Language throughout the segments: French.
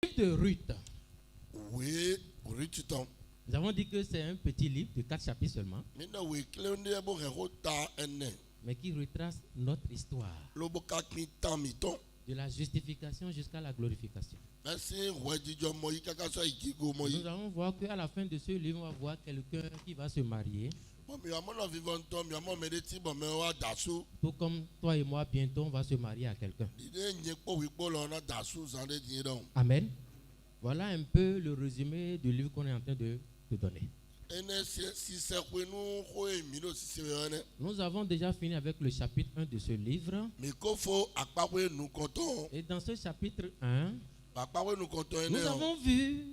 livre de Ruth. Oui, Ruth ton. Nous avons dit que c'est un petit livre de 4 chapitres seulement, Mina oui, Cléonie bo rota ene. mais qui retrace notre histoire, Loboka ki tamiton. de la justification jusqu'à la glorification. Merci, Wadijo Moï, Kakaso Ikigo Moï. Nous allons voir qu'à la fin de ce livre, on va voir quelqu'un qui va se marier. Bon, mais à mon vivant, mais à mon médecin, bon, mais on a dassou. Tout comme toi et moi, bientôt, on va se marier à quelqu'un. L'idée n'est pas oui, on a dassou, ça ne dit donc. Amen. Voilà un peu le résumé du livre qu'on est en train de te donner. Nous avons déjà fini avec le chapitre 1 de ce livre. Et dans ce chapitre 1, nous avons vu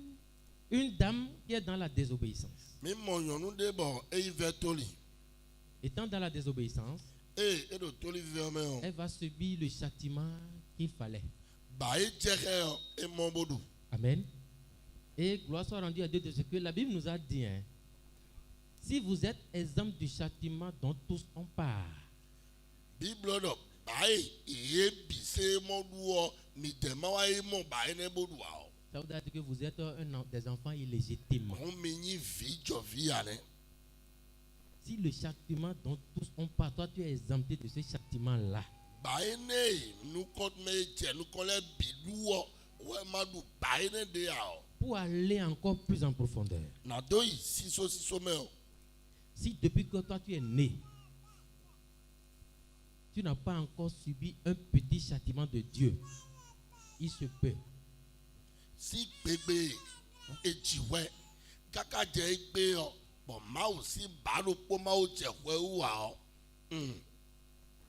une dame qui est dans la désobéissance. Étant dans la désobéissance, elle va subir le châtiment qu'il fallait. Amen. Et gloire soit rendue à Dieu de ce que la Bible nous a dit. Si vous êtes exempt du châtiment dont tous on part, ça veut dire que vous êtes des enfants illégitimes. Si le châtiment dont tous on part, toi tu es exempté de ce châtiment-là. Pour aller encore plus en profondeur. Si depuis que toi tu es né, tu n'as pas encore subi un petit châtiment de Dieu, il se peut. Si bébé et chiwe, kaka jẹ bon ma aussi balo po ma o jẹ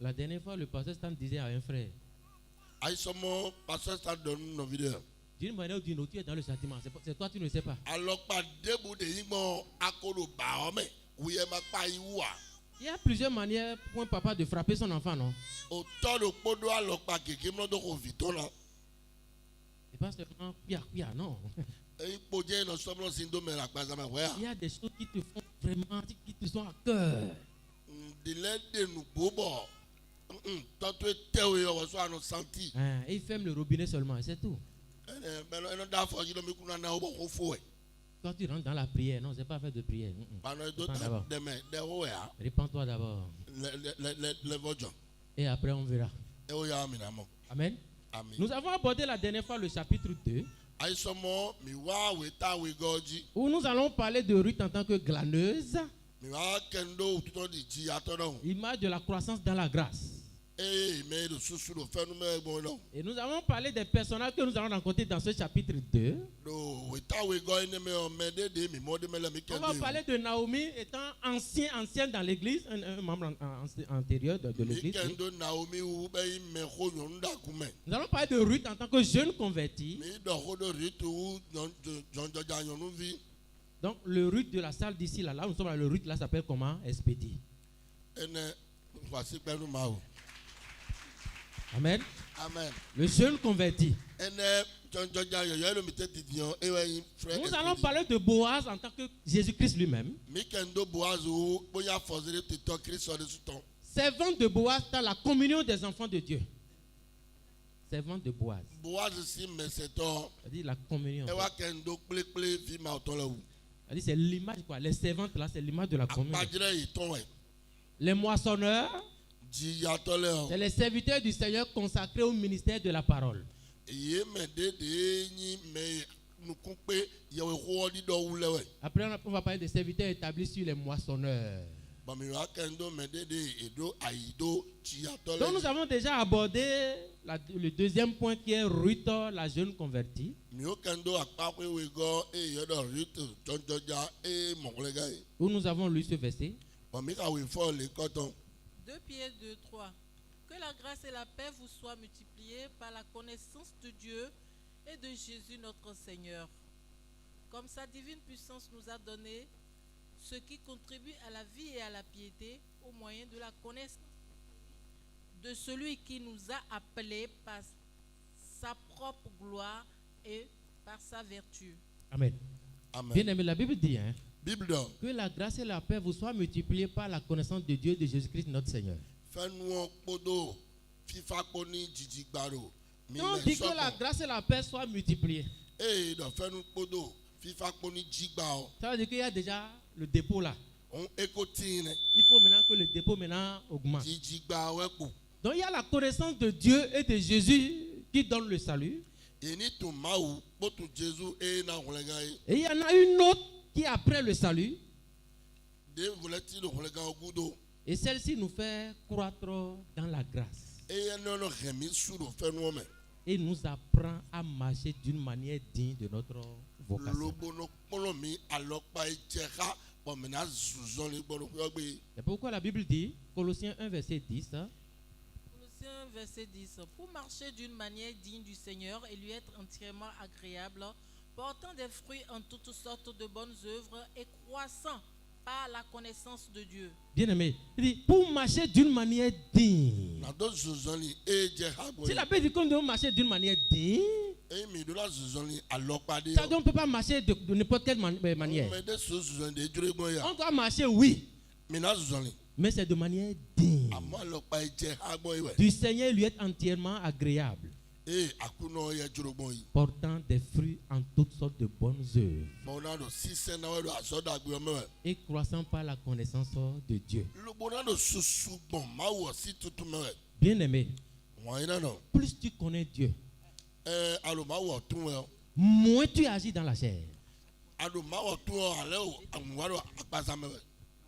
La dernière fois, le pasteur Stan disait à un frère, Aïsomo, pasteur Stan donne nos vidéos. D'une manière ou d'une autre, tu es dans le châtiment. C'est toi, tu ne sais pas. Alors, pas debout de yimon akolo baome, oui, ma pa iwa. Il y a plusieurs manières pour un papa de frapper son enfant, non? Autant de podo alors pas que qui m'ont donc vite là. Et pas seulement pia, non. Il y a des choses qui te font vraiment, qui te sont à cœur. Et il ferme le robinet seulement, c'est tout. Quand tu rentres dans la prière, non, c'est pas faire de prière. Répands-toi d'abord. Et après on verra. Amen. Nous avons abordé la dernière fois le chapitre 2. Où nous allons parler de Ruth en tant que glaneuse. Image de la croissance dans la grâce. Et nous avons parlé des personnages que nous allons rencontrer dans ce chapitre 2. On va parler de Naomi étant ancienne dans l'église, un membre antérieur de l'église. Nous allons parler de Ruth en tant que jeune convertie. Donc le Ruth de la salle d'ici, là nous sommes là, le Ruth là s'appelle comment? SPD. Amen. Amen. Le jeune converti. Nous allons parler de Boaz en tant que Jésus-Christ lui-même. Servant de Boaz dans la communion des enfants de Dieu. Servant de Boaz. C'est-à-dire la communion. C'est-à-dire c'est l'image quoi. Les servantes là, c'est l'image de la communion. Les moissonneurs. C'est les serviteurs du Seigneur consacrés au ministère de la parole. Après, on va parler des serviteurs établis sur les moissonneurs. Donc, nous avons déjà abordé le deuxième point qui est Ruth, la jeune convertie. Où nous avons lu ce verset. 2 Pierre 2:3. Que la grâce et la paix vous soient multipliées par la connaissance de Dieu et de Jésus notre Seigneur. Comme sa divine puissance nous a donné ce qui contribue à la vie et à la piété au moyen de la connaissance de celui qui nous a appelés par sa propre gloire et par sa vertu. Amen. Amen. Bien aimé, la Bible dit que la grâce et la paix vous soient multipliées par la connaissance de Dieu et de Jésus-Christ notre Seigneur. On dit que la grâce et la paix soient multipliées. Ça veut dire qu'il y a déjà le dépôt là. Il faut maintenant que le dépôt maintenant augmente. Donc il y a la connaissance de Dieu et de Jésus qui donne le salut. Et il y en a une autre qui est après le salut. Et celle-ci nous fait croître dans la grâce. Et nous apprend à marcher d'une manière digne de notre vocation. C'est pourquoi la Bible dit, Colossiens 1 verset 10. Colossiens verset 10. Pour marcher d'une manière digne du Seigneur et lui être entièrement agréable, portant des fruits en toutes sortes de bonnes œuvres et croissant par la connaissance de Dieu. Bien-aimé, il dit pour marcher d'une manière digne. Si la Bible dit qu'on doit marcher d'une manière digne, ça on ne peut pas marcher de n'importe quelle manière. On doit marcher, oui, mais c'est de manière digne. Du Seigneur lui être entièrement agréable, portant des fruits en toutes sortes de bonnes œuvres et croissant par la connaissance de Dieu. Bien-aimé, plus tu connais Dieu, moins tu agis dans la chair.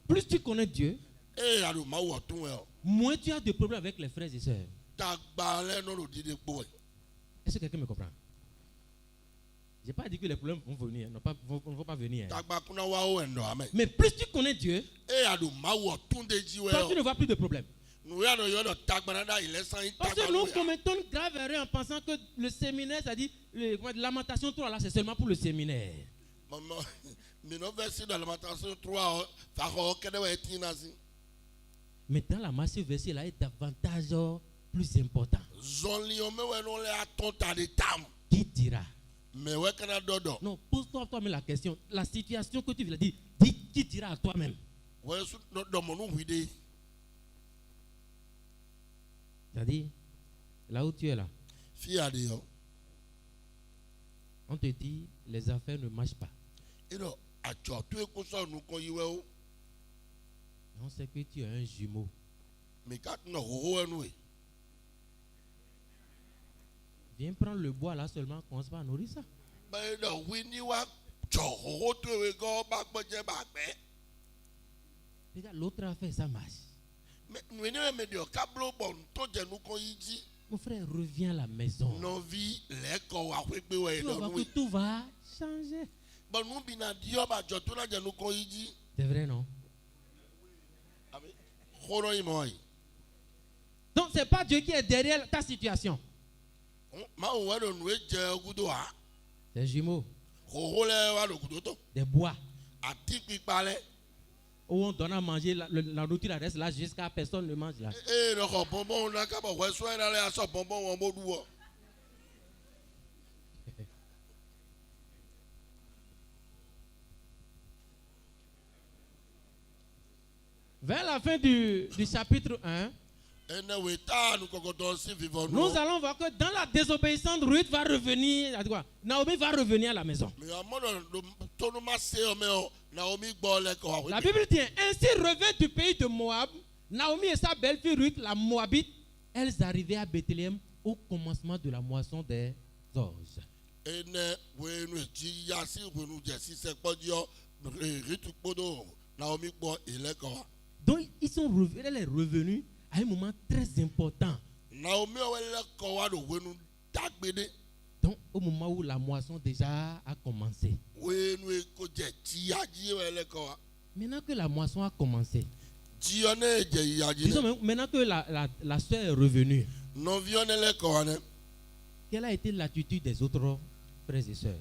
Plus tu connais Dieu, moins tu as de problèmes avec les frères et sœurs. Est-ce que quelqu'un me comprend? Je n'ai pas dit que les problèmes vont venir, ne vont pas venir. Mais plus tu connais Dieu, toi, tu ne vois plus de problèmes. Parce que nous commettons une grave erreur en pensant que le séminaire, c'est-à-dire Lamentation 3, là, c'est seulement pour le séminaire. Mais dans la masse verset là est davantage plus important. Qui dira? Non, pose-toi toi-même la question. La situation que tu veux dire, dis qui dira à toi-même? C'est-à-dire, là où tu es là, on te dit les affaires ne marchent pas. On sait que tu as un jumeau. Viens prendre le bois là seulement, commence pas à nourrir ça. Regarde, l'autre affaire, ça marche. Mon frère, reviens à la maison. Tu vas voir que tout va changer. C'est vrai, non? Donc, ce n'est pas Dieu qui est derrière ta situation. Des jumeaux. Des bois. Où on donne à manger, la nourriture reste là jusqu'à personne ne mange là. Vers la fin du chapitre 1, nous allons voir que dans la désobéissance, Ruth va revenir. Naomi va revenir à la maison. La Bible dit ainsi revint du pays de Moab, Naomi et sa belle-fille Ruth, la Moabite, elles arrivaient à Bethléem au commencement de la moisson des orges. Donc ils sont revenus, elle est revenue à un moment très important. Donc au moment où la moisson déjà a commencé. Maintenant que la moisson a commencé, disons maintenant que la soeur est revenue, quelle a été l'attitude des autres frères et sœurs?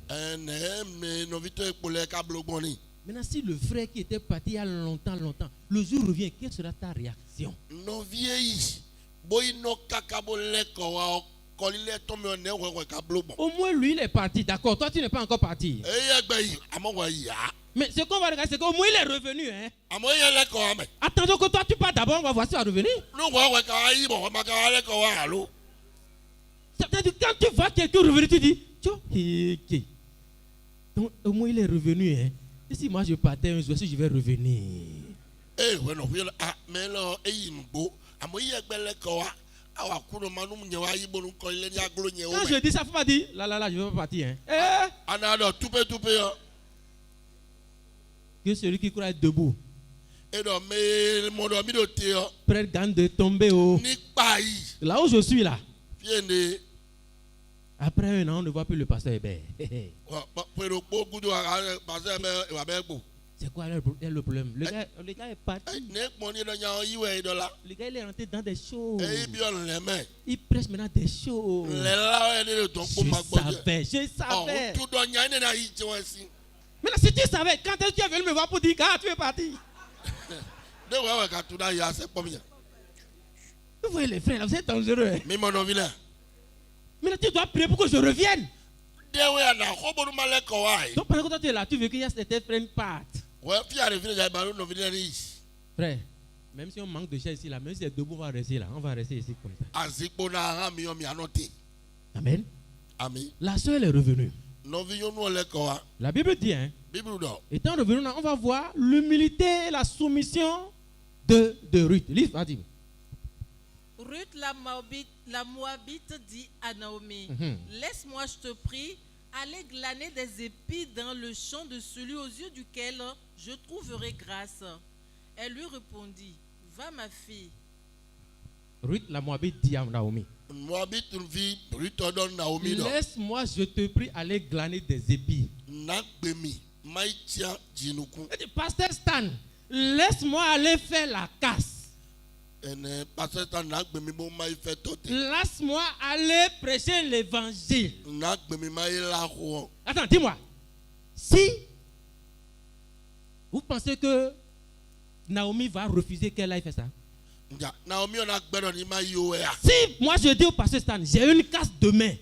Maintenant, si le frère qui était parti il y a longtemps, le jour revient, quelle sera ta réaction? Au moins lui il est parti, d'accord. Toi tu n'es pas encore parti. Mais ce qu'on va regarder, c'est qu'au moins il est revenu. Hein? Attendons que toi tu pars d'abord, on va voir si tu vas revenir. C'est-à-dire quand tu vois quelqu'un revenir, tu dis, Donc, au moins, il est revenu. Hein. Et si moi je partais un jour, si je vais revenir. Eh, bueno, mais là, quand je dis ça, il ne faut pas dire là, je ne veux pas partir. Hein. Que celui qui croit être debout. Près de tomber au. Là où je suis là. Après un an, on ne voit plus le pasteur Hébert. C'est quoi le problème? Le gars est parti. Le gars il est rentré dans des choses. Il prêche maintenant des choses. Je savais. Mais si tu savais, quand est-ce que tu es venu me voir pour dire que tu es parti? Vous voyez les frères, là, vous êtes dangereux. Mais là, tu dois prier pour que je revienne. Donc pendant que toi tu es là, tu veux qu'il y ait certains frères partent. Frère, même si on manque de chair ici, là, même si c'est debout, on va rester là. On va rester ici comme ça. Amen. La soeur elle est revenue. La Bible dit, hein, étant revenu, on va voir l'humilité et la soumission de Ruth. Livre, vas-y. Ruth la Moabite dit à Naomi, laisse-moi, je te prie, aller glaner des épis dans le champ de celui aux yeux duquel je trouverai grâce. Elle lui répondit, va ma fille. Ruth la Moabite dit à Naomi, laisse-moi, je te prie, aller glaner des épis. Pasteur Stan, laisse-moi aller faire la casse. Laisse-moi aller prêcher l'évangile. Attends, dis-moi. Si vous pensez que Naomi va refuser qu'elle aille faire ça? Si moi je dis au pasteur Stan, j'ai une casse demain,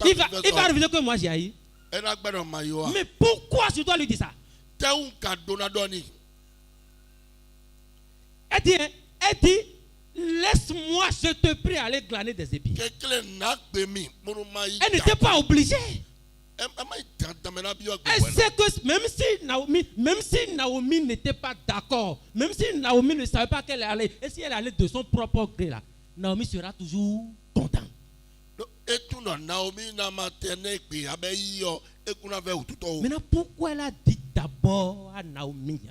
il va refuser que moi j'y aille. Mais pourquoi je dois lui dire ça? Elle dit, laisse-moi, je te prie, aller glaner des épis. Elle n'était pas obligée. Elle sait que même si Naomi n'était pas d'accord, même si Naomi ne savait pas qu'elle allait, et si elle allait de son propre gré là, Naomi sera toujours contente. Maintenant, pourquoi elle a dit d'abord à Naomi?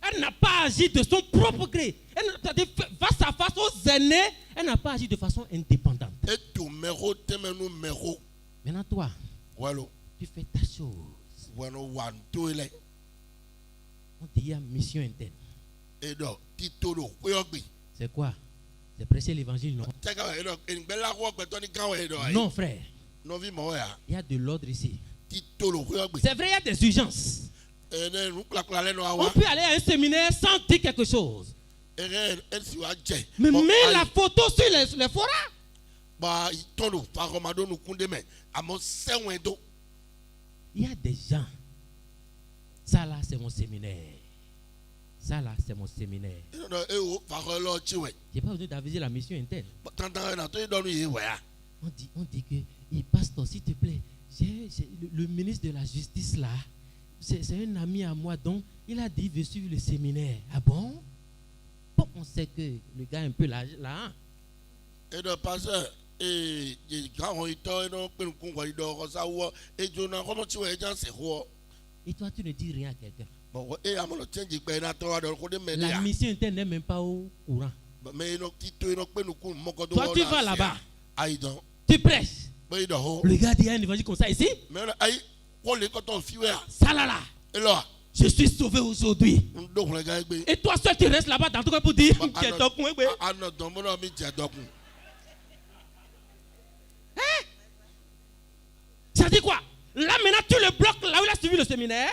Elle n'a pas agi de son propre gré. Elle n'a pas face à face aux aînés. Elle n'a pas agi de façon indépendante. Maintenant, toi, tu fais ta chose. On te dit à mission interne. C'est quoi? C'est prêcher l'évangile, non? Non, frère. Il y a de l'ordre ici. C'est vrai, il y a des urgences. On peut aller à un séminaire sans dire quelque chose. Mais mets la photo sur les forats. Il y a des gens. Ça là, c'est mon séminaire. Ça là, c'est mon séminaire. J'ai pas besoin d'aviser la mission interne. On dit que, pasteur, s'il te plaît, le ministre de la Justice là, c'est un ami à moi, donc il a dit, il veut suivre le séminaire. Ah bon? Bon, on sait que le gars est un peu là. Et le pasteur, et toi, tu ne dis rien à quelqu'un. La mission interne n'est même pas au courant. Toi, tu vas là-bas. Tu prêches. Le gars dit un évangile comme ça ici. Ça là. Je suis sauvé aujourd'hui. Et toi seul tu restes là-bas dans tout cas pour dire ça dit quoi? Là maintenant tu le bloques là où il a suivi le séminaire.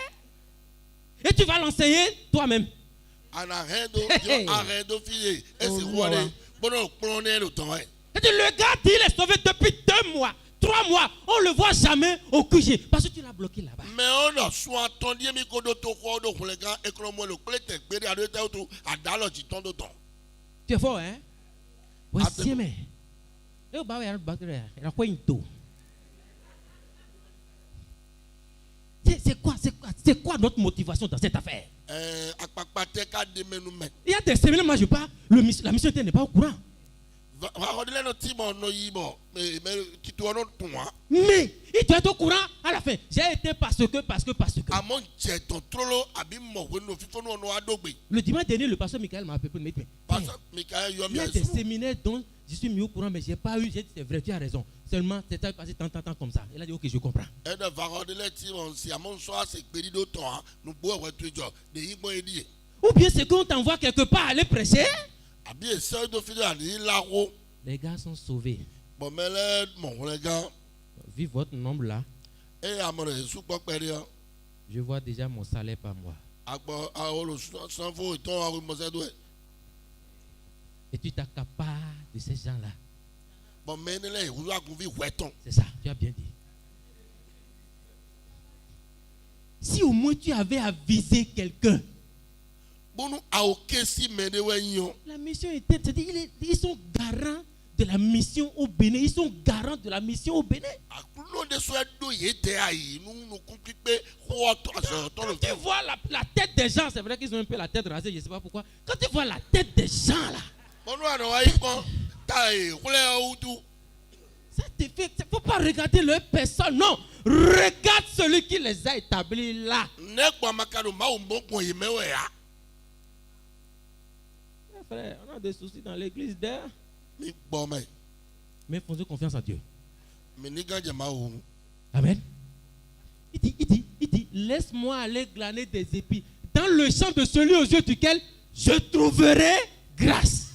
Et tu vas l'enseigner toi-même. Le gars dit il est sauvé depuis 2 mois. 3 mois, on ne le voit jamais au QG parce que tu l'as bloqué là-bas. Mais on a soit attendu tu es fort, hein? Voici, mais C'est quoi notre motivation dans cette affaire? Il y a des semaines, moi je pars, la mission n'est pas au courant. Mais il doit être au courant à la fin. J'ai été parce que. Le dimanche dernier, le pasteur Michael m'a appelé. Il y a des séminaires dont je suis mis au courant, mais je n'ai pas eu. J'ai dit, c'est vrai, tu as raison. Seulement, c'était passé tant comme ça. Il a dit, ok, je comprends. Ou bien c'est qu'on t'envoie quelque part aller prêcher. Les gars sont sauvés. Vu votre nombre là, je vois déjà mon salaire par mois. Et tu t'accapares de ces gens-là. C'est ça, tu as bien dit. Si au moins tu avais avisé quelqu'un. La mission était, c'est-à-dire ils sont garants de la mission au Bénin. Ils sont garants de la mission au Bénin. Quand tu vois la tête des gens, c'est vrai qu'ils ont un peu la tête rasée, je ne sais pas pourquoi. Quand tu vois la tête des gens là, ça te fait, il ne faut pas regarder leur personne, non. Regarde celui qui les a établis là. Frère, on a des soucis dans l'église d'air. Mais faisons confiance à Dieu. Amen. Il dit, laisse-moi aller glaner des épis dans le champ de celui aux yeux duquel je trouverai grâce.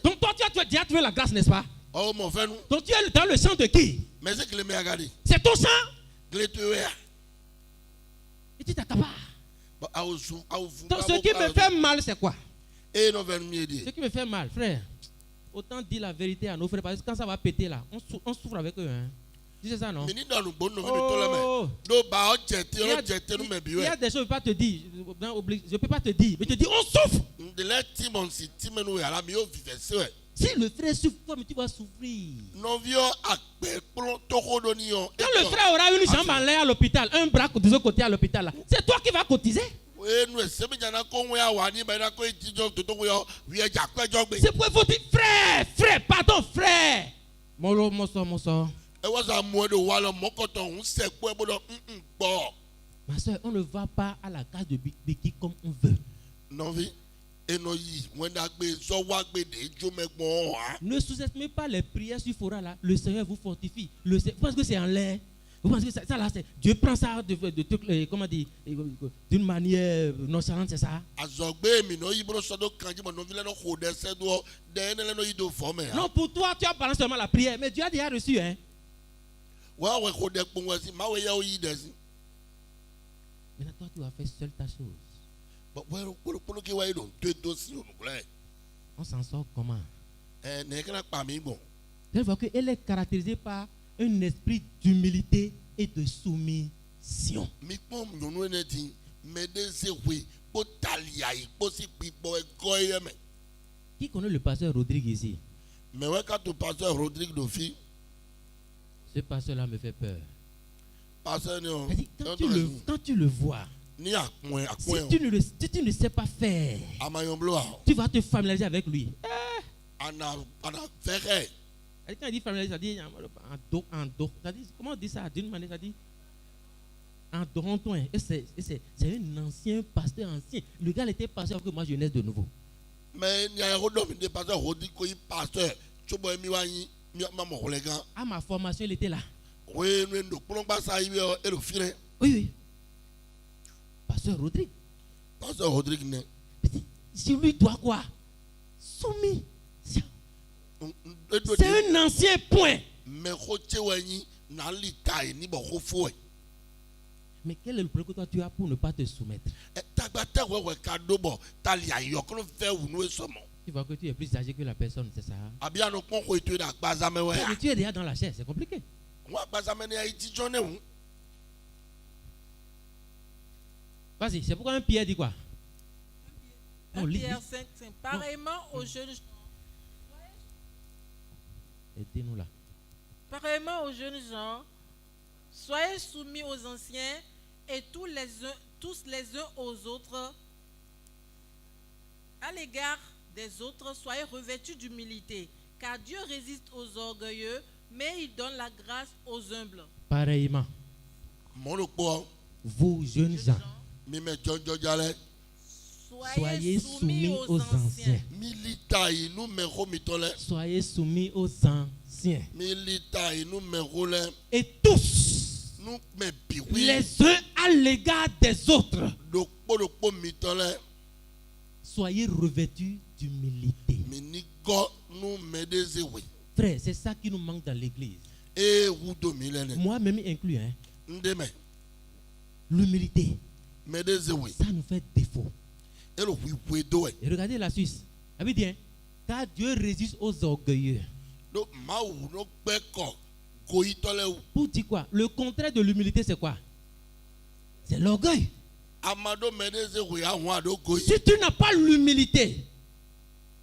Donc toi, tu as déjà trouvé la grâce, n'est-ce pas? Donc tu es dans le champ de qui? C'est ton champ. Et tu t'accapares. Donc ce qui me fait mal, c'est quoi? Ce qui me fait mal, frère, autant dire la vérité à nos frères, parce que quand ça va péter là, on souffre avec eux. Hein. C'est ça, non? Oh. Il y a des choses que je ne peux pas te dire. Je ne peux pas te dire. Mais je te dis, on souffre. Si le frère souffre, mais tu vas souffrir. Quand le frère aura une jambe en l'air à l'hôpital, un bras de l'autre côté à l'hôpital, c'est toi qui vas cotiser. C'est pour vous dire, frère, pardon, frère. Mon soeur. Ma soeur, on ne va pas à la case de Biki comme on veut. Ne sous-estimez pas les prières sur Fora là. Le Seigneur vous fortifie. Vous pensez que c'est en l'air? Vous pensez que ça là, c'est Dieu prend ça comment dire, d'une manière nonchalante, c'est ça? Non, pour toi, tu as parlé seulement la prière, mais Dieu a déjà reçu, hein? Maintenant, toi, tu vas faire seul ta chose. On s'en sort comment? Je vois qu'elle est caractérisée par un esprit d'humilité et de soumission. Qui connaît le pasteur Rodrigue ici? Ce pasteur-là me fait peur. Quand tu le vois, si tu ne sais pas faire, tu vas te familiariser avec lui. Quand il dit familiariser, ça dit en dos. Comment on dit ça d'une manière? Ça dit en dorontoin. C'est un ancien pasteur ancien. Le gars était pasteur que moi je naisse de nouveau. Mais il y a un pasteur pasteur. À ma formation, il était là. Oui. Pasteur Rodrigue. Si lui doit quoi? Soumis. C'est un ancien point. Mais quel est le problème que toi tu as pour ne pas te soumettre? Tu vois que tu es plus âgé que la personne, c'est ça? Mais tu es déjà dans la chair, c'est compliqué. Vas-y, c'est pourquoi un Pierre dit quoi? 1 Pierre 5, 5. Pareillement aux jeunes gens. Aidez-nous là. Pareillement aux jeunes gens, soyez soumis aux anciens et tous les uns aux autres. À l'égard des autres, soyez revêtus d'humilité, car Dieu résiste aux orgueilleux, mais il donne la grâce aux humbles. Pareillement, vous jeunes gens, soyez soumis aux anciens. Soyez soumis aux anciens. Et tous, les uns à l'égard des autres, soyez revêtus d'humilité. Frère, c'est ça qui nous manque dans l'église. Moi-même inclus. L'humilité. Ça nous fait défaut. Et regardez la Suisse. Ça veut dire, car Dieu résiste aux orgueilleux. Pour dire quoi? Le contraire de l'humilité, c'est quoi? C'est l'orgueil. Si tu n'as pas l'humilité,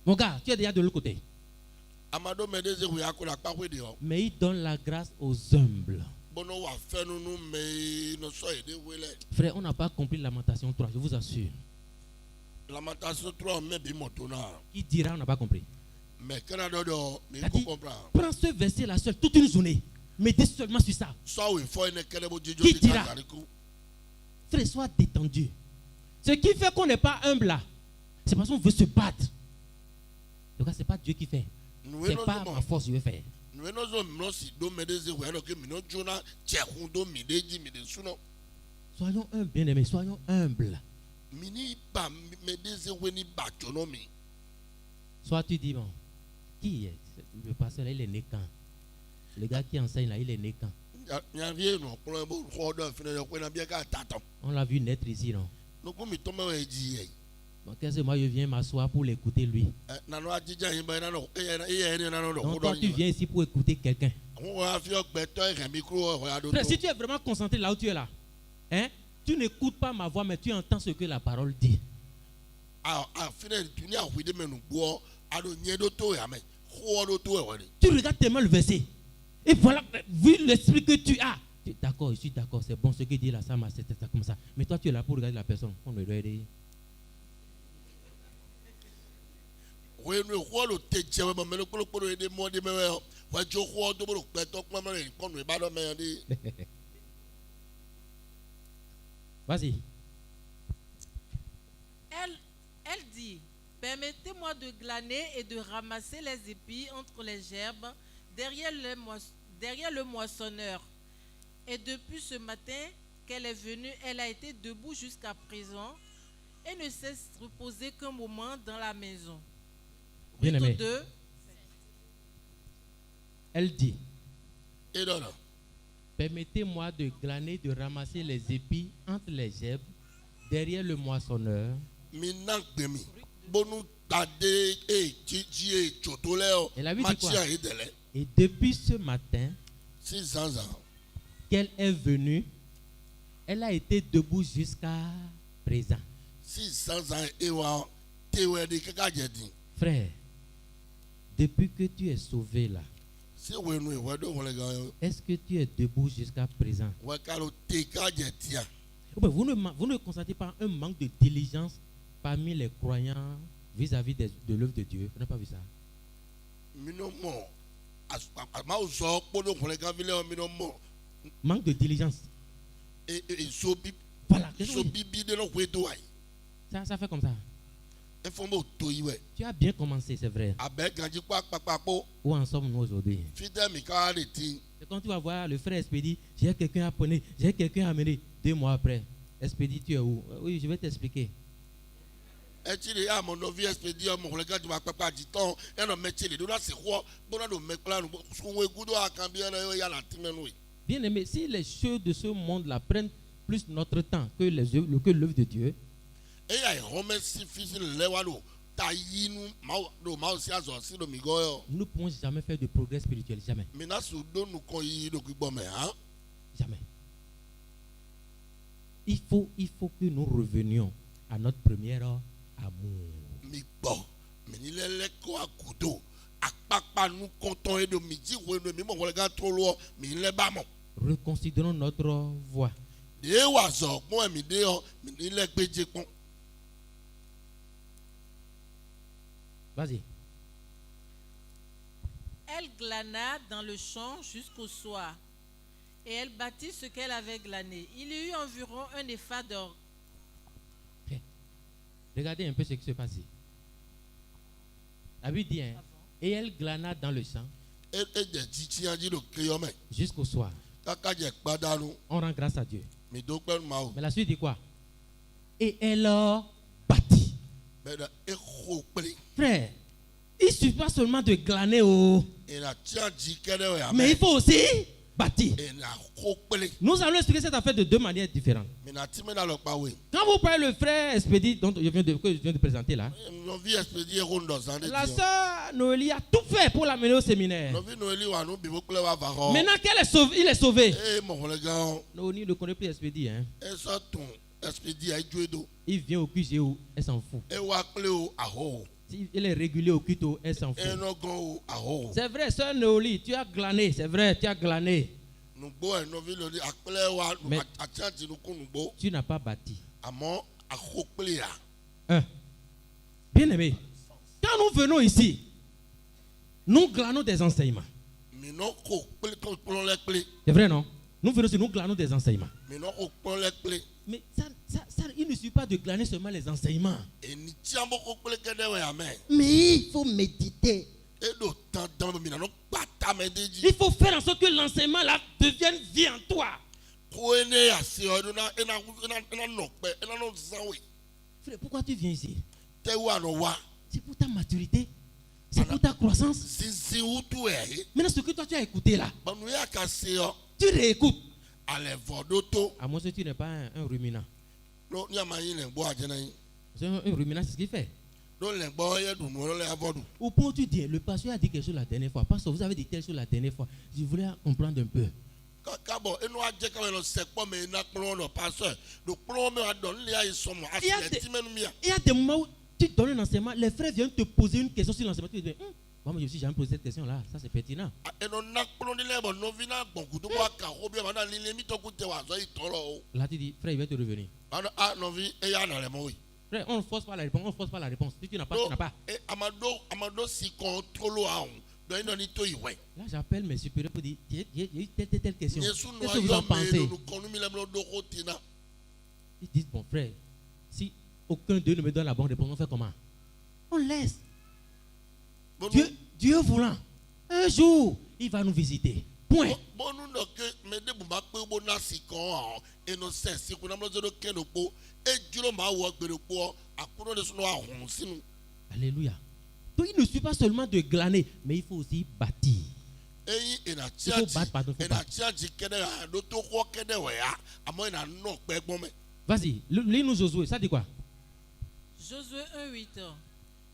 mon gars, tu es déjà de l'autre côté. Mais il donne la grâce aux humbles. Frère, on n'a pas compris Lamentation 3, je vous assure. Lamentation 3, qui dira on n'a pas compris? Dit, prends ce verset là seul toute une journée. Mettez seulement sur ça. Qui dira? Frère, sois détendu. Ce qui fait qu'on n'est pas humble là, c'est parce qu'on veut se battre. Donc ce n'est pas Dieu qui fait. C'est pas ma force, je vais faire. Soyons humbles, bien-aimés, soyons humbles. Soit tu dis, bon, qui est le pasteur là, il est né quand? Le gars qui enseigne là, il est né quand? On l'a vu naître ici, non? Qu'est-ce que moi je viens m'asseoir pour l'écouter lui? Donc toi tu viens ici pour écouter quelqu'un. Frère, si tu es vraiment concentré là où tu es là, hein, tu n'écoutes pas ma voix mais tu entends ce que la parole dit. Tu regardes tellement le verset. Et voilà, vu l'esprit que tu as. D'accord, je suis d'accord, c'est bon ce qu'il dit là, ça m'a c'est ça comme ça. Mais toi tu es là pour regarder la personne. On le regarde. Vas-y. Elle dit, permettez-moi de glaner et de ramasser les épis entre les gerbes derrière le moissonneur. Et depuis ce matin qu'elle est venue, elle a été debout jusqu'à présent et ne s'est reposée qu'un moment dans la maison. Bien aimé. Elle dit, permettez-moi de glaner, de ramasser les épis entre les gerbes derrière le moissonneur. Elle a dit quoi? Et depuis ce matin qu'elle est venue, elle a été debout jusqu'à présent. Frère, depuis que tu es sauvé là, est-ce que tu es debout jusqu'à présent? Vous ne constatez pas un manque de diligence parmi les croyants vis-à-vis de l'œuvre de Dieu? Vous n'avez pas vu ça? Manque de diligence. Voilà. Ça fait comme ça. Tu as bien commencé, c'est vrai. Où en sommes-nous aujourd'hui? C'est quand tu vas voir le frère Espédie, j'ai quelqu'un à prendre, j'ai quelqu'un à amener. 2 mois après, Espédie, tu es où? Oui, je vais t'expliquer. Bien aimé, si les choses de ce monde-là prennent plus notre temps que l'œuvre de Dieu, nous ne pouvons jamais faire de progrès spirituel. Jamais. Jamais. Il faut que nous revenions à notre première amour. Mi bon, mi lele ko akudo. Akpakpa nous comptons et de midi ou de mimo regarde trop loin, mi le bamo. Reconsidérons notre voix. De wazo mo mi de o, mi le peje pon. Vas-y. Elle glana dans le champ jusqu'au soir, et elle bâtit ce qu'elle avait glané. Il y eut environ un épha d'or. Regardez un peu ce qui se passe. La Bible dit, hein, et elle glana dans le champ jusqu'au soir. On rend grâce à Dieu. Mais la suite dit quoi? Et elle bâtit. Frère, il ne suffit pas seulement de glaner, mais il faut aussi bâtir. Nous allons expliquer cette affaire de deux manières différentes. Quand vous parlez le frère Expédie, dont que je viens de présenter là, la sœur Noélie a tout fait pour l'amener au séminaire. Maintenant il est sauvé. Noélie ne connaît plus Expédie. Hein. Il vient au QG, elle s'en fout. Il est régulier au culte, elle s'en fout. C'est vrai, sœur Noélie, tu as glané, c'est vrai, tu as glané. Mais tu n'as pas bâti. Bien aimé, quand nous venons ici, nous glanons des enseignements. C'est vrai, non? Nous venons ici, nous glanons des enseignements. Mais il ne suffit pas de glaner seulement les enseignements. Mais il faut méditer. Il faut faire en sorte que l'enseignement là devienne vie en toi. Frère, pourquoi tu viens ici? C'est pour ta maturité. C'est pour ta croissance. Maintenant, ce que toi tu as écouté là, tu réécoutes. À moins que tu n'es pas un ruminant. Un ruminant, c'est ce qu'il fait. Au point où tu dis, le pasteur a dit quelque chose la dernière fois. Pasteur, vous avez dit telle chose la dernière fois. Je voulais comprendre un peu. Il y a des moments où tu donnes un enseignement, les frères viennent te poser une question sur l'enseignement. Tu dis, moi je suis jamais posé cette question là, ça c'est pertinent. Là tu dis, frère, il va te revenir. Frère, on ne force pas la réponse, on ne force pas la réponse. Si tu n'as pas, tu n'as pas. Là j'appelle mes supérieurs pour dire, il y a eu telle question. Qu'est-ce que vous en pensez? Ils disent, bon frère, si aucun d'eux ne me donne la bonne réponse, on fait comment? On laisse. Dieu voulant, un jour, il va nous visiter. Point. Alléluia. Donc il ne suffit pas seulement de glaner, mais il faut aussi bâtir. Il faut battre, pardon. Vas-y, lis-nous Josué, ça dit quoi? Josué 1:8.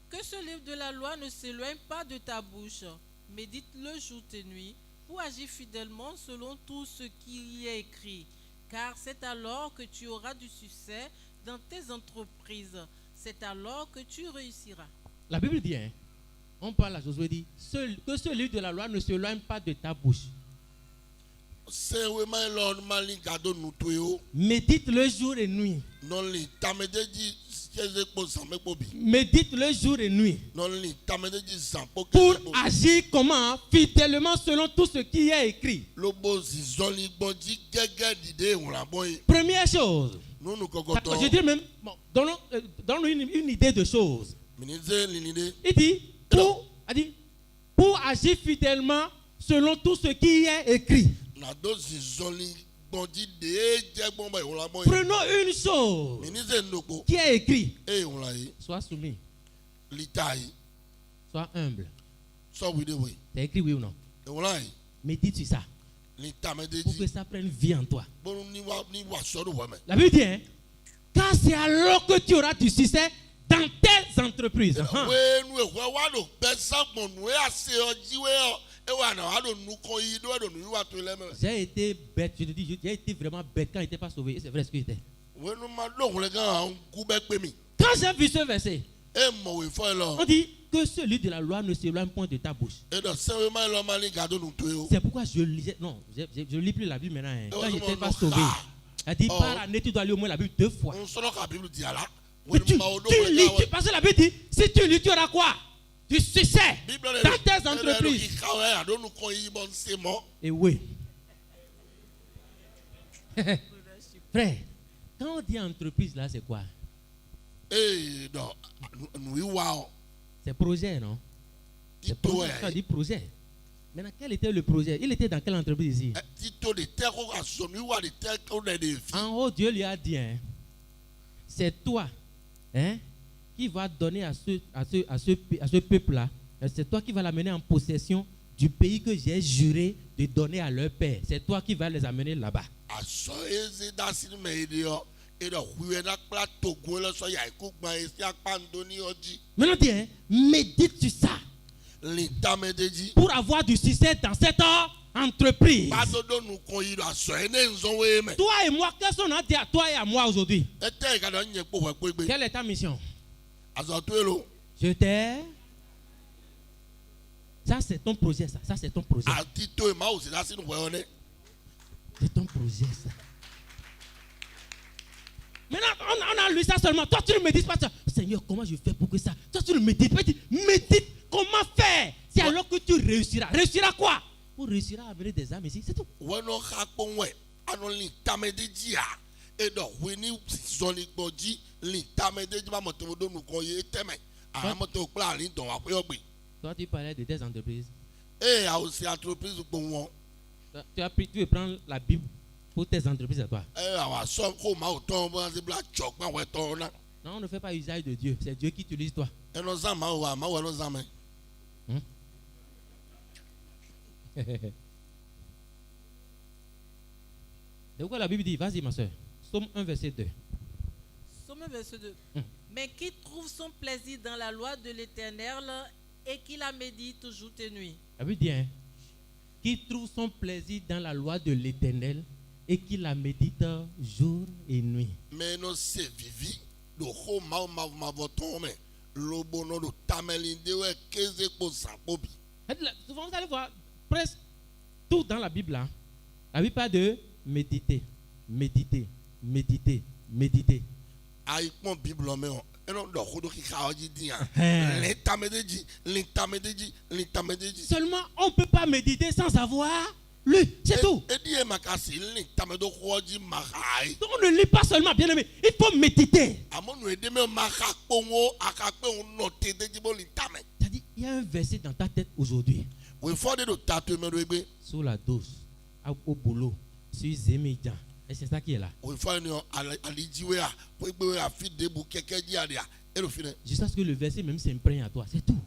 Que ce livre de la loi ne s'éloigne pas de ta bouche. Médite-le jour et nuit pour agir fidèlement selon tout ce qui y est écrit. Car c'est alors que tu auras du succès dans tes entreprises. C'est alors que tu réussiras. La Bible dit, hein, on parle à Josué, dit que ce livre de la loi ne s'éloigne pas de ta bouche. Médite le jour et nuit. Médite le jour et nuit. Pour agir comment? Fidèlement selon tout ce qui est écrit. Première chose. Je dis même, bon, donne une idée de choses. Il dit, pour agir fidèlement selon tout ce qui est écrit. Prenons une chose qui est écrite. Sois soumis. Sois humble. C'est écrit oui ou non? Médite sur ça. Pour que ça prenne vie en toi. La Bible dit, hein, car c'est alors que tu auras du succès dans tes entreprises. J'ai été bête, je te dis, j'ai été vraiment bête quand il n'était pas sauvé. C'est vrai ce que j'étais. Quand j'ai vu ce verset, on dit que celui de la loi ne s'éloigne point de ta bouche. C'est pourquoi je lisais. Non, je lis plus la Bible maintenant. Quand je n'étais pas sauvé, elle dit par année, tu dois lire au moins la Bible 2 fois. Mais tu lis, parce que la Bible dit si tu lis, tu auras quoi? Du succès dans tes entreprises. Et oui. Frère, quand on dit entreprise là, c'est quoi? C'est projet, non? C'est projet. On dit projet. Maintenant, quel était le projet? Il était dans quelle entreprise ici? En haut, Dieu lui a dit, hein, c'est toi, hein, qui va donner à ce peuple-là, c'est toi qui vas l'amener en possession du pays que j'ai juré de donner à leur père. C'est toi qui vas les amener là-bas. Maintenant, dis, hein, médite sur ça pour avoir du succès dans cette entreprise. Toi et moi, qu'est-ce qu'on a dit à toi et à moi aujourd'hui? Quelle est ta mission? Je t'ai. Ça, c'est ton projet, ça. Ça, c'est ton projet. C'est ton projet, ça. Maintenant, on a lu ça seulement. Toi, tu ne médites pas ça. Seigneur, comment je fais pour que ça? Toi, tu ne médites pas. Médite. Comment faire? C'est alors que tu réussiras. Réussiras quoi? Pour réussir à amener des âmes ici, c'est tout. Toi, tu parlais de tes entreprises. Tu veux prendre la Bible pour tes entreprises à toi. Non, on ne fait pas usage de Dieu. C'est Dieu qui utilise toi. C'est pourquoi la Bible dit, vas-y ma soeur, Psaume 1 verset 2. Psaume 1 verset 2. Mais qui trouve son plaisir dans la loi de l'Éternel et qui la médite jour et nuit. La Bible dit, hein, qui trouve son plaisir dans la loi de l'Éternel et qui la médite jour et nuit. Mais non, c'est vivi. Souvent vous allez voir presque tout dans la Bible là. La Bible parle de méditer, méditer, méditer, méditer. Seulement on ne peut pas méditer sans avoir lu, c'est tout. Donc on ne lit pas seulement, bien aimé, il faut méditer. C'est-à-dire, il y a un verset dans ta tête aujourd'hui. Sous la douce, au boulot, sur Zémédian. Et c'est ça qui est là. Jusqu'à ce que le verset même s'imprègne à toi, c'est tout.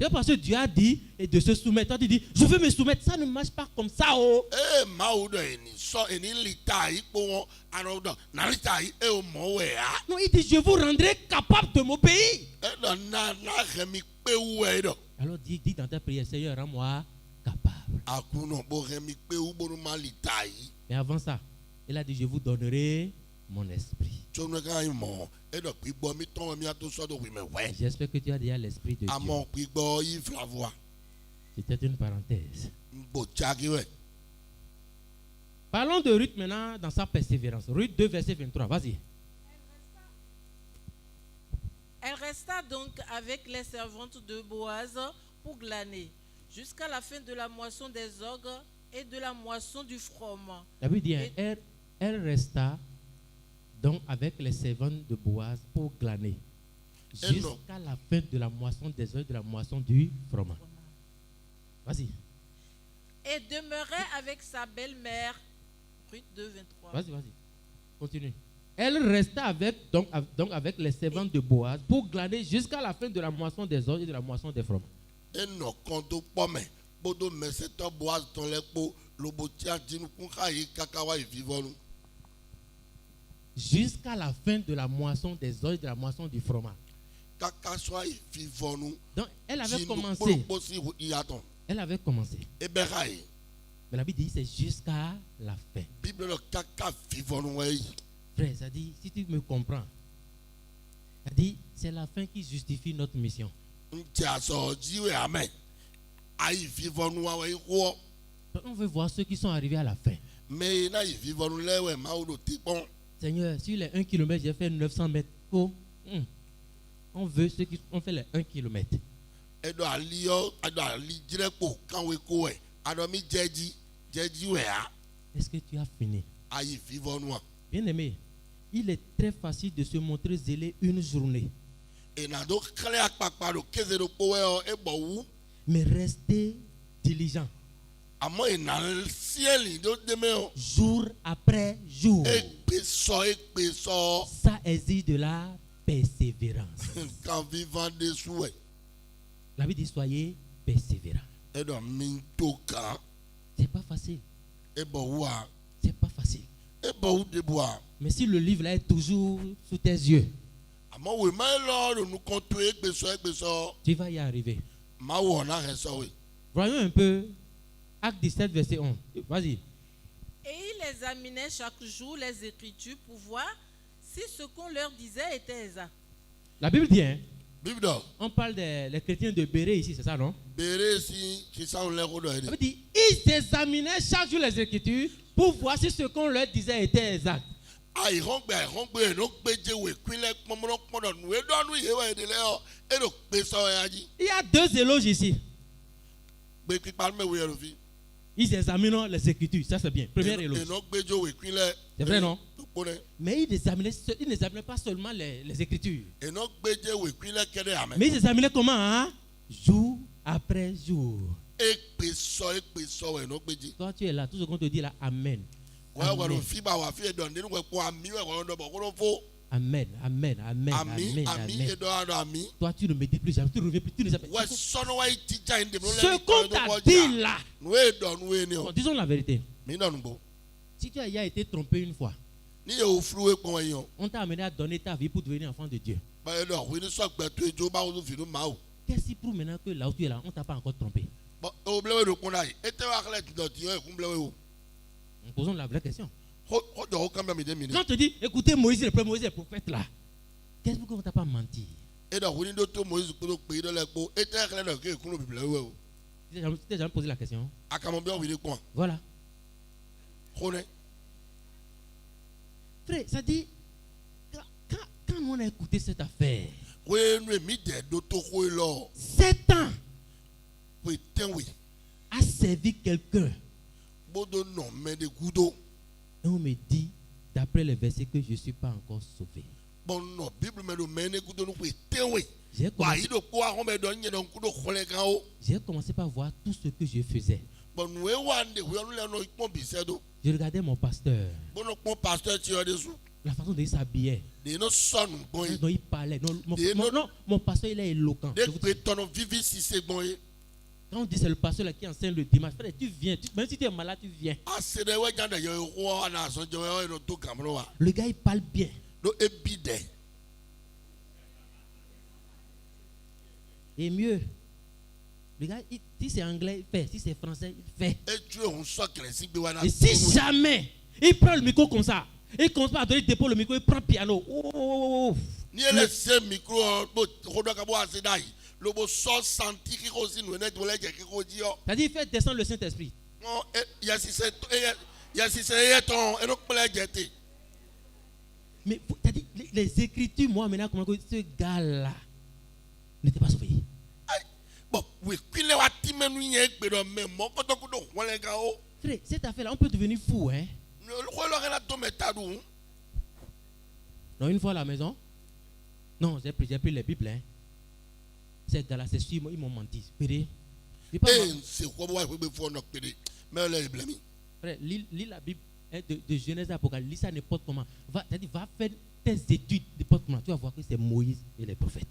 C'est parce que Dieu a dit et de se soumettre. Toi tu dis, je veux me soumettre. Ça ne marche pas comme ça. Oh. Non, il dit, je vous rendrai capable de m'obéir. Alors dis dans ta prière, Seigneur, rends-moi capable. Mais avant ça, il a dit, je vous donnerai mon esprit. J'espère que tu as déjà l'esprit de Dieu. C'était une parenthèse. Parlons de Ruth maintenant dans sa persévérance. Ruth 2 verset 23, vas-y. Elle resta donc avec les servantes de Boaz pour glaner jusqu'à la fin de la moisson des orgues et de la moisson du froment. Ça veut dire, elle resta donc avec les servantes de Boaz pour glaner jusqu'à la fin de la moisson des orgues et de la moisson du froment. Vas-y. Et demeurait avec sa belle-mère. Ruth 2, 23. Vas-y. Continue. Elle resta donc avec les servantes de Boaz pour glaner jusqu'à la fin de la moisson des orgues et de la moisson des froment. Jusqu'à la fin de la moisson des orgues et de la moisson du froment. Donc elle avait commencé. Mais la Bible dit c'est jusqu'à la fin. Frère, ça dit, si tu me comprends, ça dit, c'est la fin qui justifie notre mission. On veut voir ceux qui sont arrivés à la fin. Seigneur, sur les 1 km, j'ai fait 900 mètres. Oh, on veut ceux qui ont fait les 1 km. Est-ce que tu as fini? Bien aimé, il est très facile de se montrer zélé une journée. Mais restez diligent. Jour après jour. Ça exige de la persévérance. La Bible dit soyez persévérants. C'est pas facile. C'est pas facile. Mais si le livre là est toujours sous tes yeux, tu vas y arriver. Voyons un peu Acte 17, verset 11. Vas-y. Et il examinait chaque jour les Écritures pour voir si ce qu'on leur disait était exact. La Bible dit, hein? On parle des chrétiens de Béré ici, c'est ça, non? Béré ici, la Bible dit, ils examinaient chaque jour les Écritures pour voir si ce qu'on leur disait était exact. Il y a 2 éloges ici. Ils examinent les Écritures, ça c'est bien. Premier éloge. C'est vrai, non? Mais ils n'examinaient pas seulement les Écritures. Mais ils examinaient comment, hein? Jour après jour. Toi tu es là, tout ce qu'on te dit là, Amen. Amen. Amen, amen, amen, amen, amen. Toi, tu ne me dis plus jamais, tu ne reviens plus, tu ne sais pas. Ce qu'on t'a dit là, bon, disons la vérité. Si tu as été trompé une fois, on t'a amené à donner ta vie pour devenir enfant de Dieu. Qu'est-ce qui prouve maintenant que là où tu es là, on ne t'a pas encore trompé? Posons la vraie question. Quand on te dit, écoutez Moïse, le prophète là, qu'est-ce qu'on ne t'a pas menti? Tu t'es jamais posé la question? Voilà. Frère, ça dit, quand on a écouté cette affaire, 7 ans a servi quelqu'un. Et on me dit, d'après les versets, que je ne suis pas encore sauvé. J'ai commencé par voir tout ce que je faisais. Je regardais mon pasteur. La façon dont il s'habillait. Dont il parlait. Mon pasteur, il est éloquent. Quand on dit c'est le pasteur là qui enseigne le dimanche, frère, tu viens. Même si tu es malade, tu viens. Le gars, il parle bien. Et mieux, le gars, si c'est anglais, il fait. Si c'est français, il fait. Et si jamais il prend le micro comme ça, il commence à donner dépôt le micro, il prend le piano. C'est-à-dire, il fait descendre le Saint-Esprit. Mais c'est-à-dire, les Écritures, moi maintenant, comment ce gars-là n'était pas sauvé. Frère, cette affaire-là, on peut devenir fou, hein? Non, une fois à la maison. Non, j'ai pris les Bibles, hein. Ces gars-là, c'est sûr, ils m'ont menti. Frère, lis la Bible de Genèse à Apocalypse, lis ça n'importe comment. Va faire tes études n'importe comment. Tu vas voir que c'est Moïse et les prophètes.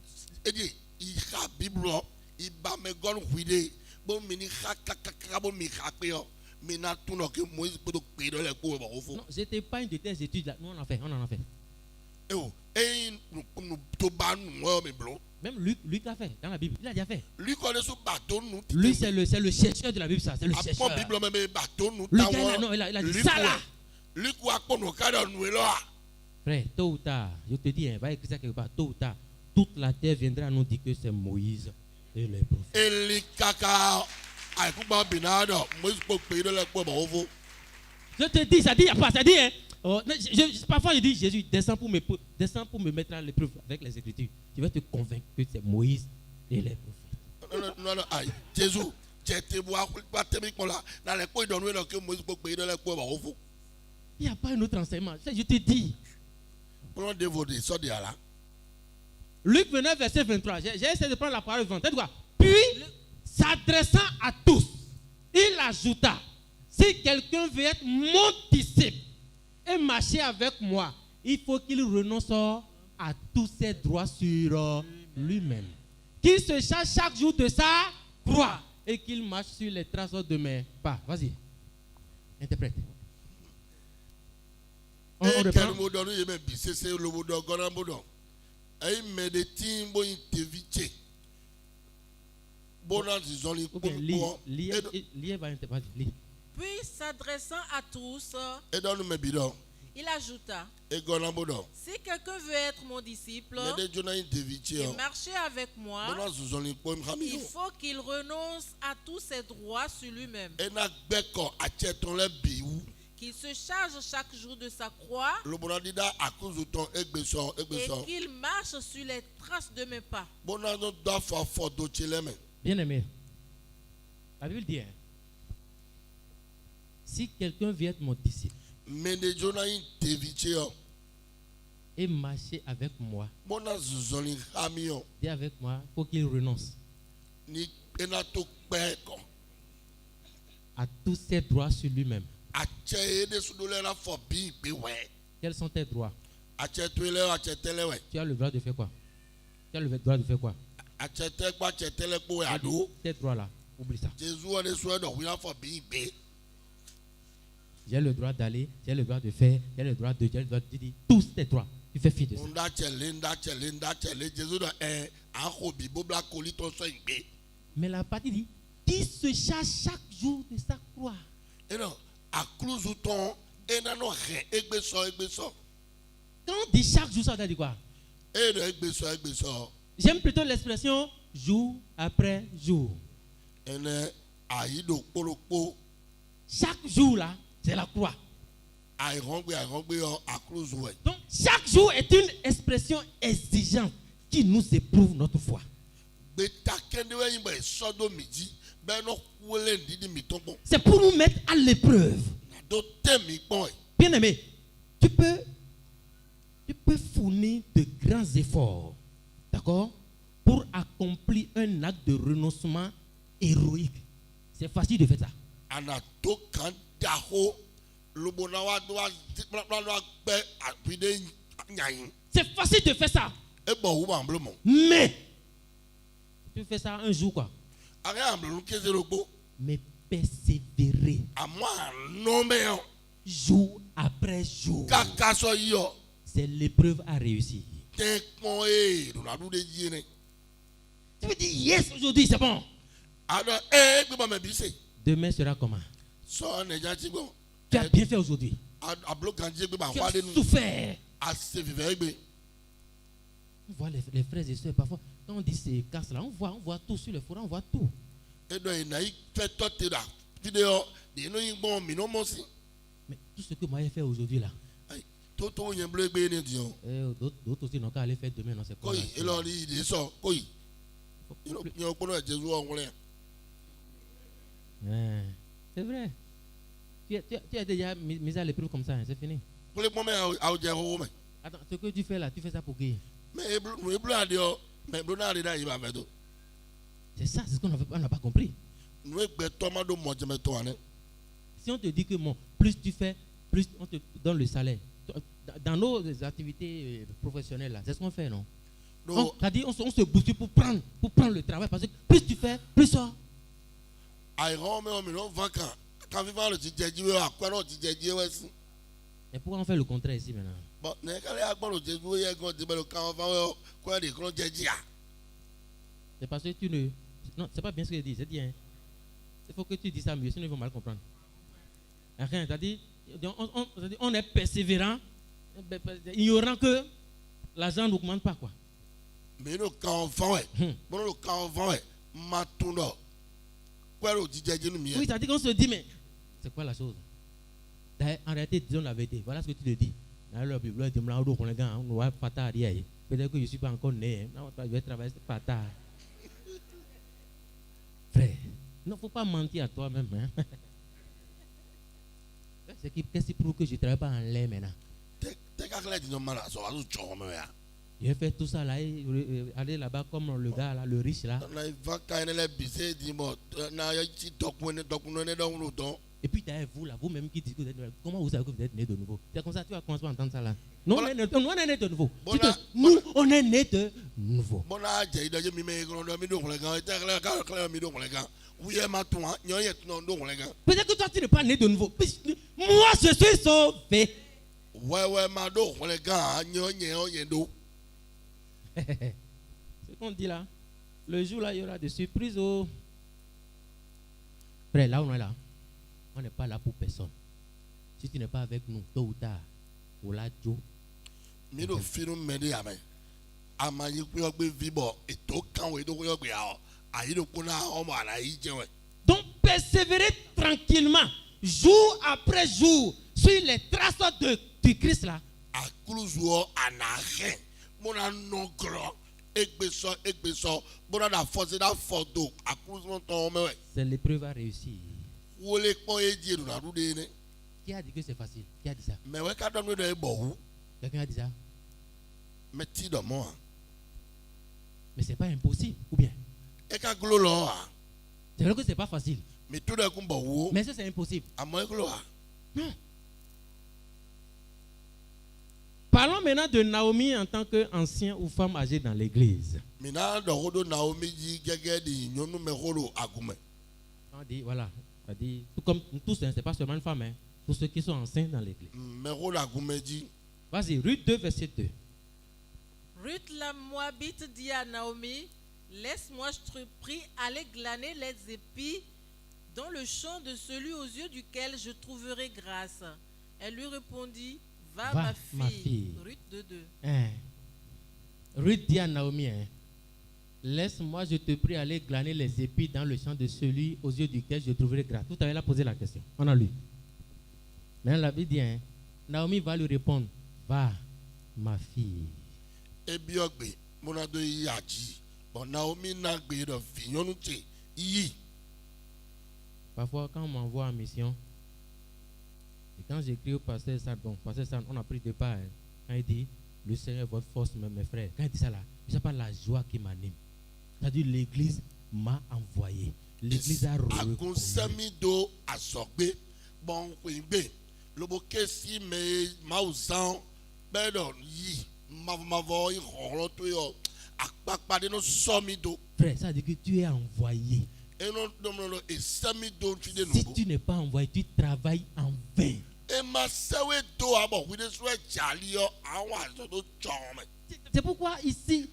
Non, j'étais pas une de tes études là. Nous, on en a fait. Même Luc l'a fait dans la Bible. Il a déjà fait. Lui, c'est le chercheur de la Bible, ça. C'est le chercheur. Le gars, non, il a dit ça là. Frère, tôt ou tard, je te dis, va écrire ça quelque part, tôt ou tard, toute la terre viendra à nous dire que c'est Moïse et les prophètes. Je te dis, ça dit, il n'y a pas, ça dit, hein. Oh, parfois je dis, Jésus, descends pour me mettre à l'épreuve avec les Écritures. Je vais te convaincre que c'est Moïse et les prophètes. Non, Jésus, il n'y a pas un autre enseignement. Je te dis. Luc 29, verset 23. J'ai essayé de prendre la parole devant. Puis, s'adressant à tous, il ajouta, si quelqu'un veut être mon disciple et marcher avec moi, il faut qu'il renonce à tous ses droits sur lui-même. Qu'il se charge chaque jour de sa croix et qu'il marche sur les traces de mes pas. Vas-y. Interprète. On reprend. Puis s'adressant à tous, il ajouta, si quelqu'un veut être mon disciple et marcher avec moi, il faut qu'il renonce à tous ses droits sur lui-même, qu'il se charge chaque jour de sa croix et qu'il marche sur les traces de mes pas. Bien aimé, la Bible dit, si quelqu'un veut être mon disciple et marcher avec moi, dis avec moi, il faut qu'il renonce à tous ses droits sur lui-même. Quels sont tes droits? Tu as le droit de faire quoi? Tu as le droit de faire quoi? Tes droits là, oublie ça. J'ai le droit d'aller, j'ai le droit de faire, j'ai le droit de dire, tous tes droits. Tu fais fi de ça. Mais la partie dit, qui se charge chaque jour de sa croix. Quand on dit chaque jour, ça veut dire quoi? J'aime plutôt l'expression jour après jour. Chaque jour là, c'est la croix. Donc chaque jour est une expression exigeante qui nous éprouve notre foi. C'est pour nous mettre à l'épreuve. Bien aimé, tu peux fournir de grands efforts, d'accord, pour accomplir un acte de renoncement héroïque. C'est facile de faire ça. C'est facile de faire ça. Mais tu fais ça un jour quoi. Mais persévérer jour après jour, c'est l'épreuve à réussir. Tu veux dire yes aujourd'hui c'est bon. Demain sera comment? Tu as bien fait aujourd'hui. Tu as souffert. On voit les frères et sœurs parfois, quand on dit ces casses là, on voit tout sur le forum, on voit tout. Mais tout ce que moi j'ai fait aujourd'hui là, d'autres aussi n'ont qu'à aller faire demain, non, c'est quoi? C'est vrai. Tu as déjà mis à l'épreuve comme ça, hein, c'est fini. Attends, ce que tu fais là, tu fais ça pour qui? C'est ça, c'est ce qu'on n'a pas compris. Si on te dit que bon, plus tu fais, plus on te donne le salaire. Dans nos activités professionnelles là, c'est ce qu'on fait, non? C'est-à-dire on se bouscule pour prendre le travail parce que plus tu fais, plus ça. Et pourquoi on fait le contraire ici maintenant? C'est parce que tu ne... Non, c'est pas bien ce que je dis, c'est bien. Il faut que tu dis ça mieux, sinon ils vont mal comprendre. C'est-à-dire, on est persévérant, ignorant que l'argent n'augmente pas quoi. Mais le canvas, bon le canvas, matuno. Oui, ça dit qu'on se dit mais c'est quoi la chose? En réalité, disons la vérité. Voilà ce que tu te dis. Peut-être que je ne suis pas encore né. Je vais travailler pas tard. Frère, il ne faut pas mentir à toi-même. Hein? Qu'est-ce qui prouve que je ne travaille pas en l'air maintenant? Je fais tout ça là, aller là-bas comme le gars là, le riche là. Et puis derrière vous là, vous-même qui dites que vous êtes né, comment vous savez que vous êtes né de nouveau? C'est comme ça que tu vas commencer à entendre ça là. Nous, on est né de nouveau. Nous, on est né de nouveau. Peut-être que toi tu n'es pas né de nouveau. Moi je suis sauvé. C'est qu'on dit là. Le jour là, il y aura des surprises. Oh. Frère, là on est là. On n'est pas là pour personne. Si tu n'es pas avec nous, tôt ou tard, ou là, Joe. Donc, persévérer tranquillement, jour après jour, sur les traces du Christ là. C'est l'épreuve à réussir. Qui a dit que c'est facile? Qui a dit ça? Quelqu'un a dit ça? Mais c'est pas impossible, ou bien? C'est vrai que c'est pas facile. Mais ça c'est impossible. Non. Parlons maintenant de Naomi en tant qu'ancien ou femme âgée dans l'église. On dit, voilà, on dit, tout comme tous, c'est pas seulement une femme, hein, tous ceux qui sont anciens dans l'église. Vas-y, Ruth 2, verset 2. Ruth la Moabite dit à Naomi, laisse-moi, je te prie, aller glaner les épis dans le champ de celui aux yeux duquel je trouverai grâce. Elle lui répondit, va ma fille. Ruth 2:2. Ruth dit à Naomi, laisse-moi, je te prie, aller glaner les épis dans le champ de celui aux yeux duquel je trouverai grâce. Tout à l'heure, elle a posé la question. On a lu. Mais la Bible dit, Naomi va lui répondre, va, ma fille. Parfois, quand on m'envoie en mission, et quand j'écris au pasteur Sam, on a pris de part, quand il dit, le Seigneur est votre force, mes frères. Quand il dit ça là, c'est pas la joie qui m'anime. C'est-à-dire l'église m'a envoyé. L'église a reconnu. Frère, ça veut dire que tu es envoyé. Si tu n'es pas envoyé, tu travailles en vain. C'est pourquoi ici,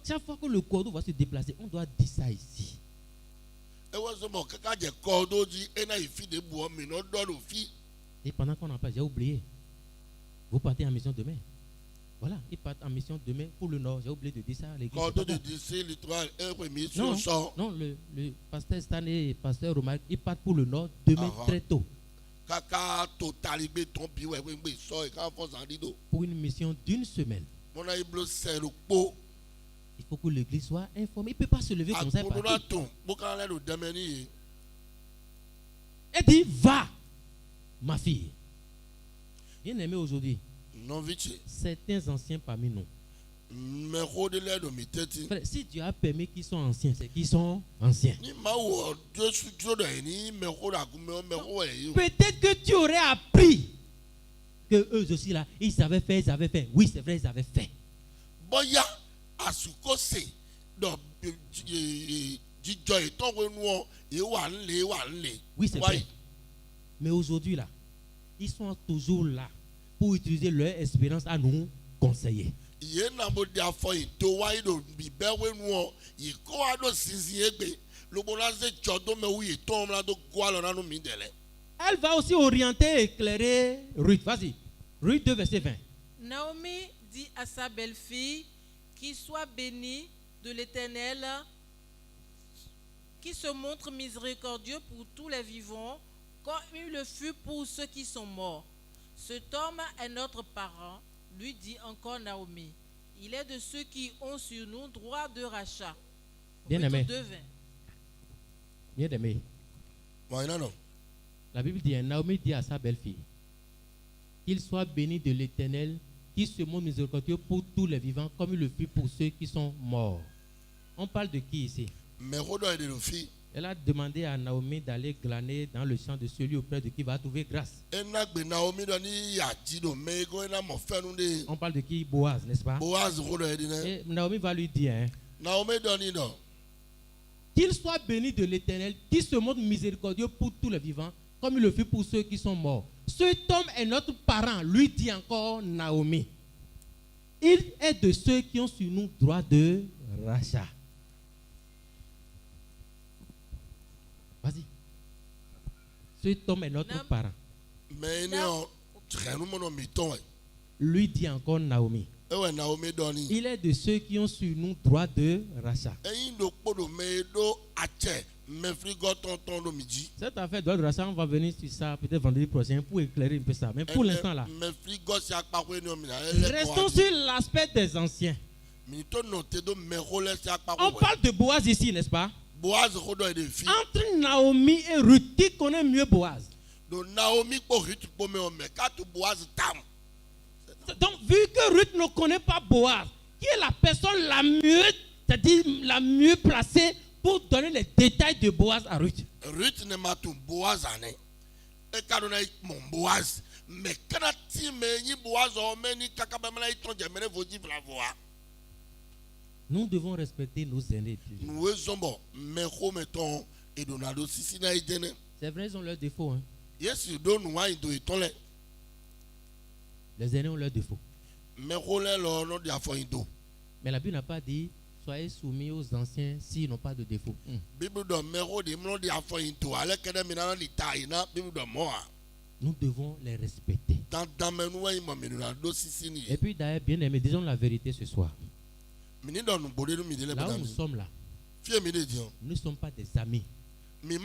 chaque fois que le cordeau va se déplacer, on doit dire ça ici. Et pendant qu'on en parle, j'ai oublié. Vous partez en mission demain. Voilà, ils partent en mission demain pour le nord. J'ai oublié de dire ça. Non, le pasteur Stan et le pasteur Romaric, ils partent pour le nord demain très tôt. Pour une mission d'une semaine. Il faut que l'église soit informée. Il ne peut pas se lever comme ça. Elle dit, va, ma fille. Bien aimé aujourd'hui. Certains anciens parmi nous. Frère, si Dieu a permis qu'ils sont anciens, c'est qu'ils sont anciens. Peut-être que tu aurais appris que eux aussi là, ils avaient fait. Oui, c'est vrai, ils avaient fait. Oui, c'est vrai. Mais aujourd'hui là, ils sont toujours là pour utiliser leur expérience à nous conseiller. Elle va aussi orienter et éclairer Ruth. Vas-y. Ruth 2, verset 20. Naomi dit à sa belle-fille qu'il soit béni de l'Éternel, qui se montre miséricordieux pour tous les vivants, comme il le fut pour ceux qui sont morts. Cet homme est notre parent, lui dit encore Naomi. Il est de ceux qui ont sur nous droit de rachat. Bien-aimé. Bien-aimé. La Bible dit, Naomi dit à sa belle-fille qu'il soit béni de l'Éternel, qui se montre miséricordieux pour tous les vivants, comme il le fut pour ceux qui sont morts. On parle de qui ici? Elle a demandé à Naomi d'aller glaner dans le champ de celui auprès de qui va trouver grâce. On parle de qui? Boaz, n'est-ce pas? Et Naomi va lui dire qu'il soit béni de l'Éternel, qui se montre miséricordieux pour tous les vivants, comme il le fait pour ceux qui sont morts. Cet homme est notre parent, lui dit encore Naomi. Il est de ceux qui ont sur nous droit de rachat. Vas-y. Cet homme est notre parent. Lui dit encore Naomi. Il est de ceux qui ont sur nous droit de rachat. Cette affaire droit de rachat, on va venir sur ça peut-être vendredi prochain pour éclairer un peu ça. Mais pour l'instant là, restons sur l'aspect des anciens. On parle de Boaz ici, n'est-ce pas? Entre Naomi et Ruth, qui connaît mieux Boaz? Donc, vu que Ruth ne connaît pas Boaz, qui est la personne la mieux, c'est-à-dire la mieux placée pour donner les détails de Boaz à Ruth? Ruth ne m'a tout Boaz ané. Et quand on a mon Boaz, mais quand on a Boaz, on a dit nous devons respecter nos aînés. C'est vrai, ils ont leurs défauts. Hein? Les aînés ont leurs défauts. Mais la Bible n'a pas dit soyez soumis aux anciens s'ils n'ont pas de défauts. Nous devons les respecter. Et puis d'ailleurs, bien aimé, disons la vérité ce soir. Là où nous sommes là, nous ne sommes pas des amis. Nous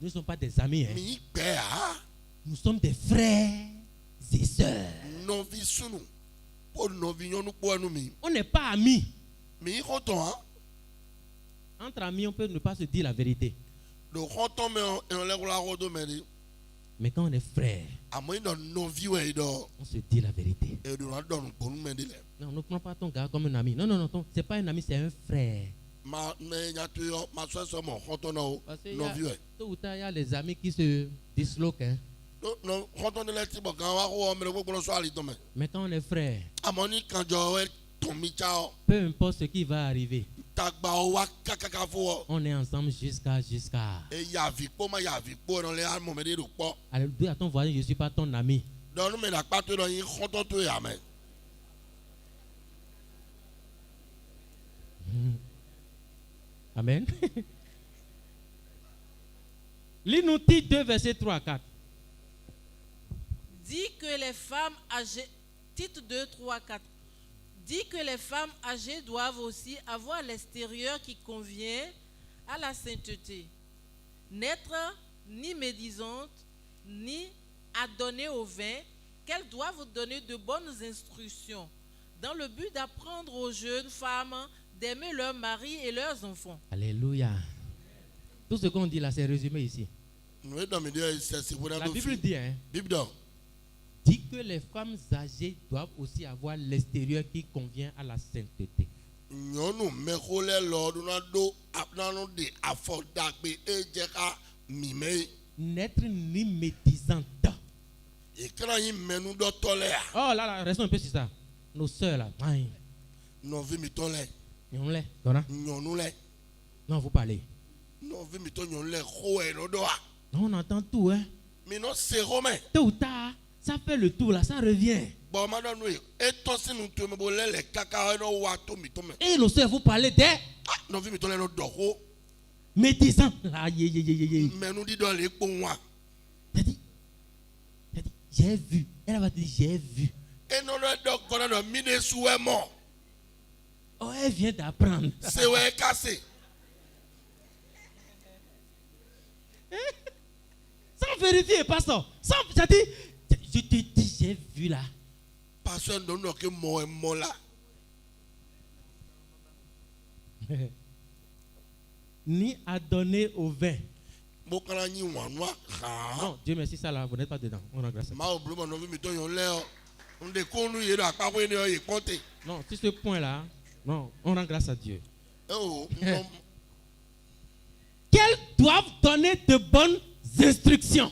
ne sommes pas des amis. Hein? Nous sommes des frères et sœurs. On n'est pas amis. Entre amis, on peut ne pas se dire la vérité. Mais quand on est frères, on se dit la vérité. Non, ne prends pas ton gars comme un ami. Non, ce n'est pas un ami, c'est un frère. Parce que tôt ou tard, il y a les amis qui se disloquent. Hein? Mais quand on est frère, peu importe ce qui va arriver, on est ensemble jusqu'à. Alors dis à ton voisin, je ne suis pas ton ami. Amen. Lis-nous Tite 2, versets 3 à 4. Dit que les femmes âgées, Tite 2, 3, 4. Dit que les femmes âgées doivent aussi avoir l'extérieur qui convient à la sainteté, n'être ni médisantes, ni adonnées au vin, qu'elles doivent donner de bonnes instructions, dans le but d'apprendre aux jeunes femmes d'aimer leurs maris et leurs enfants. Alléluia. Tout ce qu'on dit là, c'est résumé ici. La Bible dit, hein, dit que les femmes âgées doivent aussi avoir l'extérieur qui convient à la sainteté. N'être ni médisante. Oh là, restons un peu sur ça. Nos soeurs là. Non, vous parlez. Non, on entend tout, hein. Tôt ou tard, ça fait le tour là, ça revient. Et nos soeurs, vous parlez des médisants. J'ai vu. Elle va dire j'ai vu. Oh, elle vient d'apprendre. C'est ouais cassé. Sans vérifier, pasteur. Sans, je te dis, j'ai vu là. Pasteur, non, que moi là. Ni à donner au vin. Non, Dieu merci, ça là, vous n'êtes pas dedans. On a grâce. Non, sur ce point-là, non, on rend grâce à Dieu. Qu'elles doivent donner de bonnes instructions.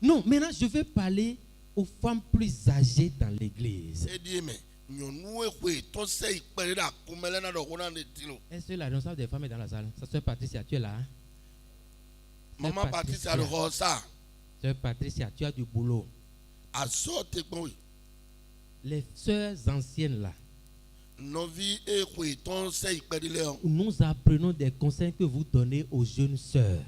Non, maintenant je vais parler aux femmes plus âgées dans l'église. Est-ce que la responsable des femmes est dans la salle? Ça sœur Patricia, tu es là? Maman Patricia, le rosa. Sœur Patricia, tu as du boulot. Les sœurs anciennes là. Nous apprenons des conseils que vous donnez aux jeunes sœurs.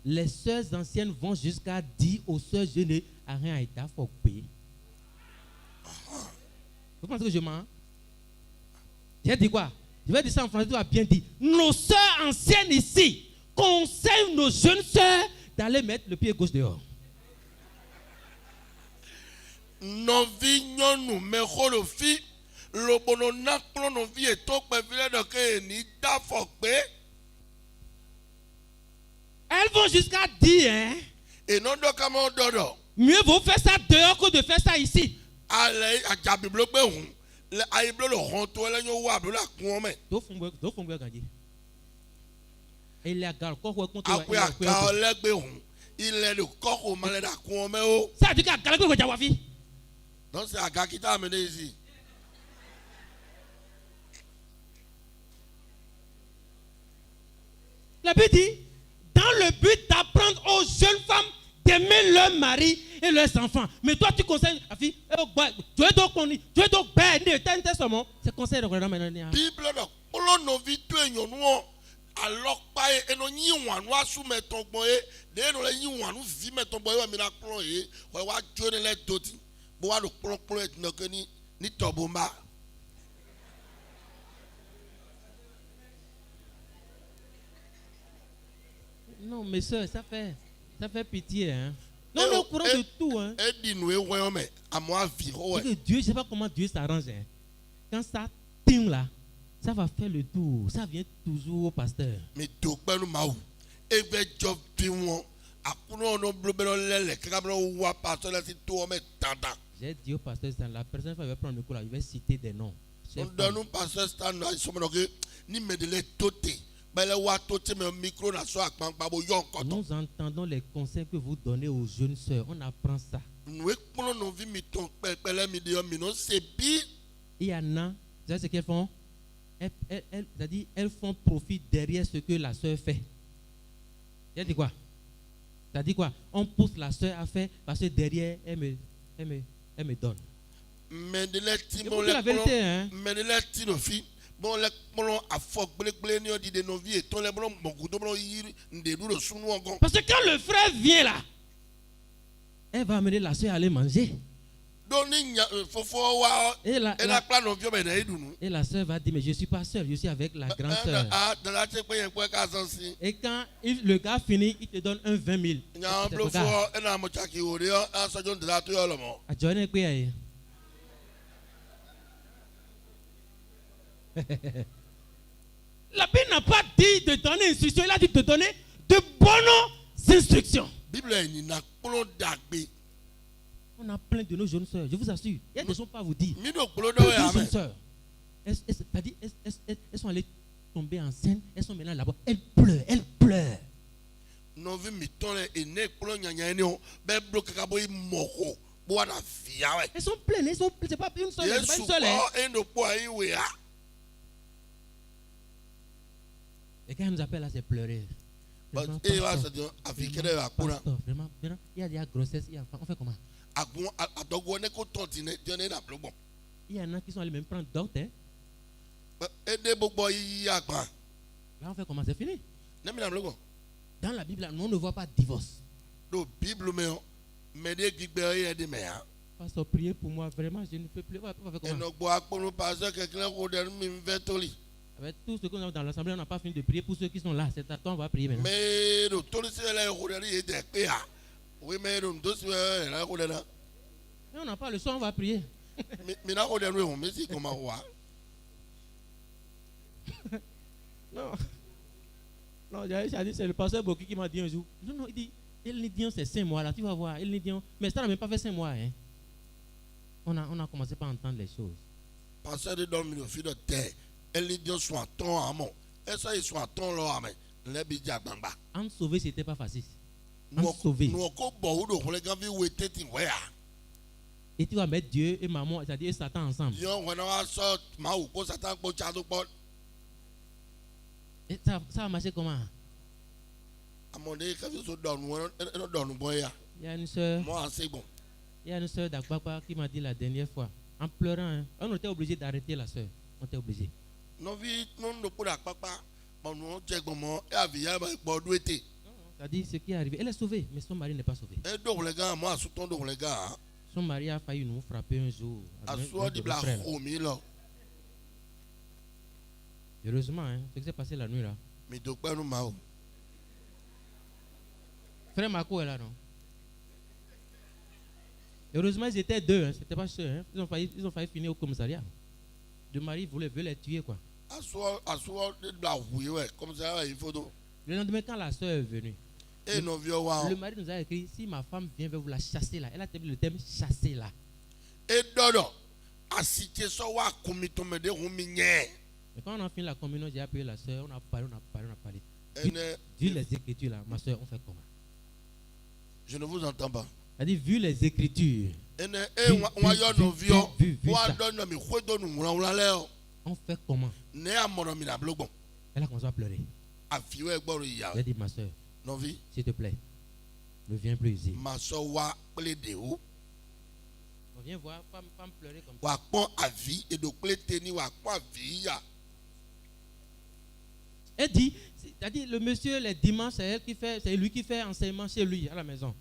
Les sœurs anciennes vont jusqu'à dire aux sœurs jeunes à rien à être faut payer. Vous pensez que je mens? J'ai dit quoi? Je vais dire ça en français, tu vas bien dire. Nos sœurs anciennes ici conseillent nos jeunes sœurs d'aller mettre le pied gauche dehors. Elles vont jusqu'à dire, hein? Mieux vaut faire ça dehors que de faire ça ici. Ça dit qu'à donc c'est Aga qui t'a amené ici. La Bible dit, dans le but d'apprendre aux jeunes femmes d'aimer leur mari et leurs enfants. Mais toi tu conseilles la fille, tu es donc c'est conseil de maintenant. Bible alors pas eno nyi wanu asu meton gbo e de no le nyi wanu vi meton gbo e mi na kplo e wa jone le doti bo wa lo kplo e no ke ni tobomba. Non mes soeurs, ça fait pitié hein. Non, on est au courant de tout hein. Dieu, je sais pas comment Dieu s'arrange hein. Quand ça tient là, ça va faire le tour. Ça vient toujours au pasteur. Mais j'ai dit au pasteur, la personne qui va prendre le cours là, il va citer des noms. Nous entendons les conseils que vous donnez aux jeunes sœurs. On apprend ça. Il y en a, vous savez ce qu'elles font? Elles font profit derrière ce que la sœur fait. Elle dit quoi? Ça dit quoi? On pousse la sœur à faire parce que derrière, elle me donne. Mais la vérité, hein? Parce que quand le frère vient là, elle va amener la soeur à aller manger. Et la soeur va dire, mais je ne suis pas seule, je suis avec la grande soeur. Et quand le gars finit, il te donne un 20 000. La Bible n'a pas dit de donner instruction, il a dit de donner de bonnes instructions. On a plein de nos jeunes sœurs, je vous assure. Elles ne sont pas à vous dire. Nos jeunes sœurs, elles sont allées tomber enceintes, elles sont maintenant là-bas. Elles pleurent. Elles sont pleines, c'est pas une seule, c'est pas une seule. Et quand elle nous appelle là, c'est pleurer. Vraiment, il y a des grossesses, on fait comment? Il y en a qui sont allés même prendre d'autres. Hein? Là, on fait comment? C'est fini. Dans la Bible, on ne voit pas de divorce. Do Bible me de gigbe de me ha. Pasteur, priez pour moi, vraiment, je ne peux plus. Et donc, pour pasteur quelqu'un qui m'inventoli. Avec tout ce qu'on a dans l'assemblée, on n'a pas fini de prier pour ceux qui sont là. C'est à toi, on va prier maintenant. Mais le tout c'est là où il est de oui, mais le tout c'est là où il est là. Mais on n'a pas le soin, on va prier. Mais là où il est, on me dit comment on va. Non. Non, j'ai dit, c'est le pasteur Boki qui m'a dit un jour. Non, il dit, El Nidion, c'est 5 mois là, tu vas voir. El Nidion, mais ça n'a même pas fait 5 mois. Hein. On a commencé par entendre les choses. Pasteur de dormir au fil de terre, El Nidion soit ton amant. Et ça, il soit ton là, mais les bidja bamba. En sauver, c'était pas facile. En sauver. Nous, et tu vas mettre Dieu et maman, c'est-à-dire et Satan ensemble. Et ça a marché comment? Il y a une soeur. Il y a une soeur d'Akbakba qui m'a dit la dernière fois, en pleurant, hein, on était obligé d'arrêter la soeur. On était obligé. C'est-à-dire ce qui est arrivé. Elle est sauvée, mais son mari n'est pas sauvé. Son mari a failli nous frapper un jour. Heureusement, hein, ce qui s'est passé la nuit là. Frère Marco est là, non? Heureusement, ils étaient deux, hein, c'était pas seuls. Hein. Ils ont failli finir au commissariat. Le mari veut les tuer, quoi. Le lendemain, quand la soeur est venue, le mari nous a écrit, si ma femme vient, je vais vous la chasser là. Elle a terminé le terme chasser là. Mais quand on a fini la communion, j'ai appelé la soeur, on a parlé. Vu les écritures là, ma soeur, on fait comment? Je ne vous entends pas. Elle dit, vu les écritures. On fait comment? Elle a commencé à pleurer. Elle dit, ma soeur, s'il te plaît, ne viens plus ici. Viens voir, pas me pleurer comme ça. Elle dit, c'est-à-dire le monsieur, les dimanches, c'est lui qui fait enseignement chez lui, à la maison.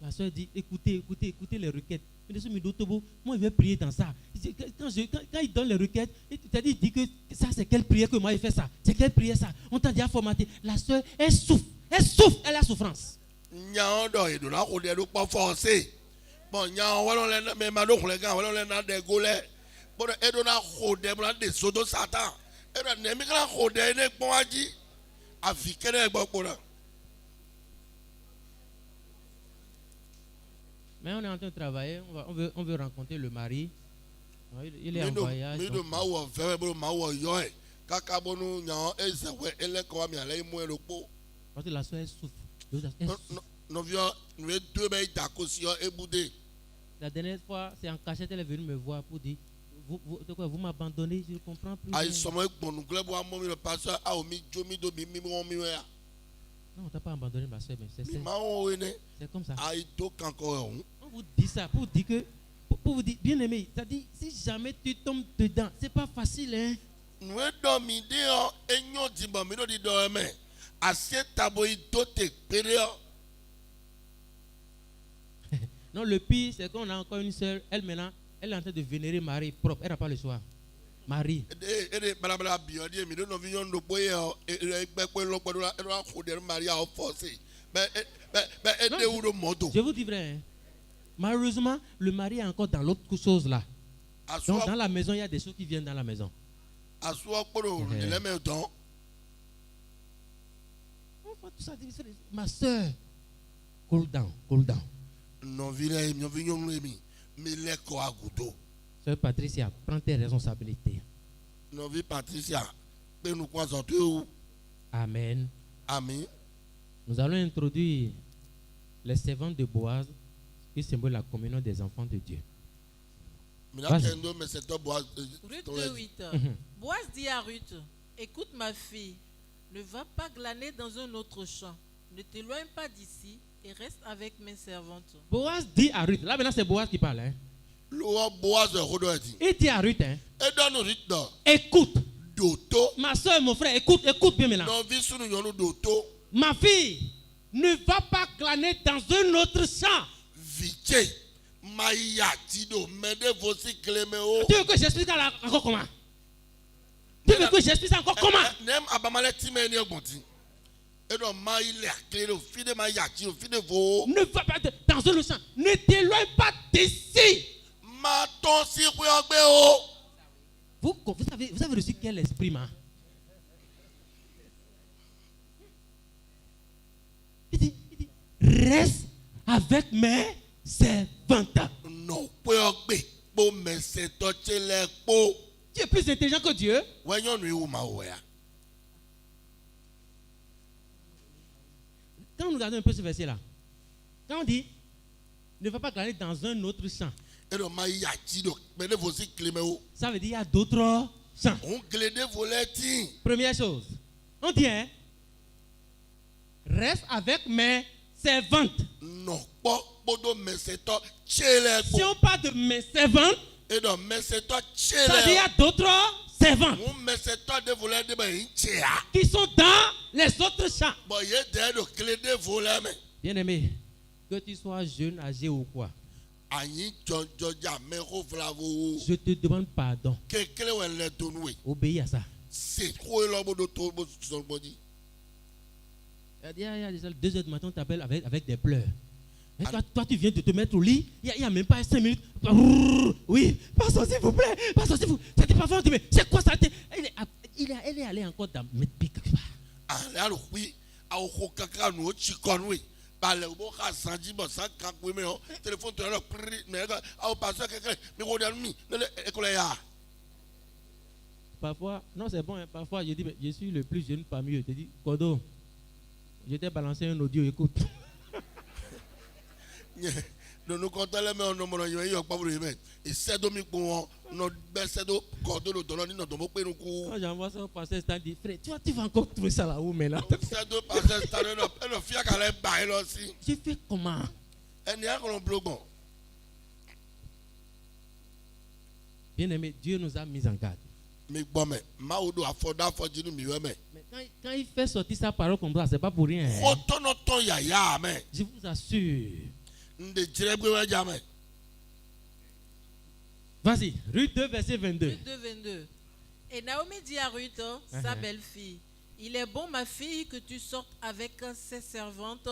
La soeur dit, écoutez les requêtes. Moi, je vais prier dans ça. Quand il donne les requêtes, il dit que ça, c'est quelle prière que moi, il fait ça. C'est quelle prière ça. On t'a déjà formaté. La soeur, elle souffre, elle a souffrance. Mais on est en train de travailler, on veut rencontrer le mari. Il est en voyage. Parce que la soeur elle souffre. La dernière fois, c'est en cachette, elle est venue me voir pour dire, vous m'abandonnez, je ne comprends plus. Non, on ne t'a pas abandonné, ma soeur, mais c'est comme ça. On vous dit ça pour dire que, pour vous dire, bien aimé, c'est-à-dire, si jamais tu tombes dedans, c'est pas facile, hein. Non, le pire, c'est qu'on a encore une soeur, elle maintenant, elle est en train de vénérer Marie propre, elle n'a pas le soir. Marie. Je vous dis vrai, hein? Malheureusement, le mari est encore dans l'autre chose là. Donc dans la maison, il y a des choses qui viennent dans la maison. Ma soeur, cool down. Sœur Patricia, prends tes responsabilités. Amen. Amen. Nous allons introduire les servantes de Boaz qui symbolise la communion des enfants de Dieu. Ruth 2:8. Boaz dit à Ruth, écoute ma fille, ne va pas glaner dans un autre champ. Ne t'éloigne pas d'ici et reste avec mes servantes. Boaz dit à Ruth, là maintenant c'est Boaz qui parle. Hein? Il dit à Ruth, hein? Écoute. Ma soeur et mon frère, écoute bien maintenant. Ma fille, ne va pas glaner dans un autre champ. Tu veux que j'explique encore comment? Tu veux que j'explique encore comment? Ne va pas dans un autre champ. Ne t'éloigne pas d'ici. Vous avez reçu quel esprit, ma? Il dit, reste avec mes servantes. Non, tu es plus intelligent que Dieu. Quand nous regardons un peu ce verset-là, quand on dit ne va pas glaner dans un autre champ, ça veut dire il y a d'autres champs. Première chose, on dit reste avec mes servantes. Non, si on parle de mes servantes, ça veut dire il y a d'autres servants qui sont dans les autres champs. Bien aimé, que tu sois jeune, âgé ou quoi, je te demande pardon. Obéis à ça. Il y a 2 heures du matin, on t'appelle avec des pleurs. Et toi, tu viens de te mettre au lit, il n'y a même pas 5 minutes. Oui, pasteur, s'il vous plaît. Pasteur, s'il vous plaît. C'était pas fort, mais c'est quoi ça? Elle est allée encore dans mettre pique. Parfois, non, c'est bon, hein, parfois, je dis, mais je suis le plus jeune parmi eux. Je dis, Kodo, je t'ai balancé un audio, écoute. Quand j'envoie ça au pasteur, il dit, frère, tu vas encore trouver ça là où maintenant? Je fais comment? Bien aimé, Dieu nous a mis en garde. Mais quand il fait sortir sa parole comme ça, c'est pas pour rien. Je vous assure. Vas-y, Ruth 2, verset 22. Ruth 2, 22. Et Naomi dit à Ruth, sa belle-fille, il est bon, ma fille, que tu sortes avec ses servantes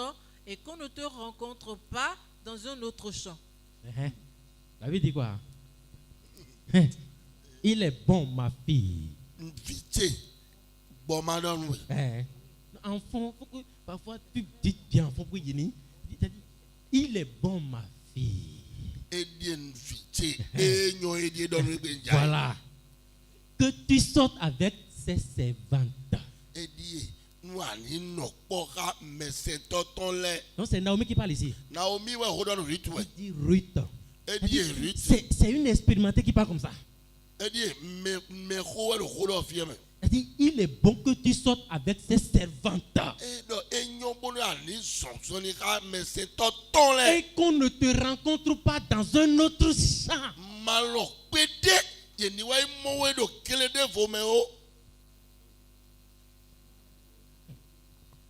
et qu'on ne te rencontre pas dans un autre champ. La Bible dit quoi? Il est bon, ma fille. Enfant, faut que parfois tu dis bien, enfant, pour y il est bon, ma fille. Voilà. Que tu sortes avec ses servantes. Non, c'est Naomi qui parle ici. Naomi, il dit Ruth. C'est une expérimentée qui parle comme ça. Elle dit, il est bon que tu sortes avec ses servantes. Et qu'on ne te rencontre pas dans un autre champ.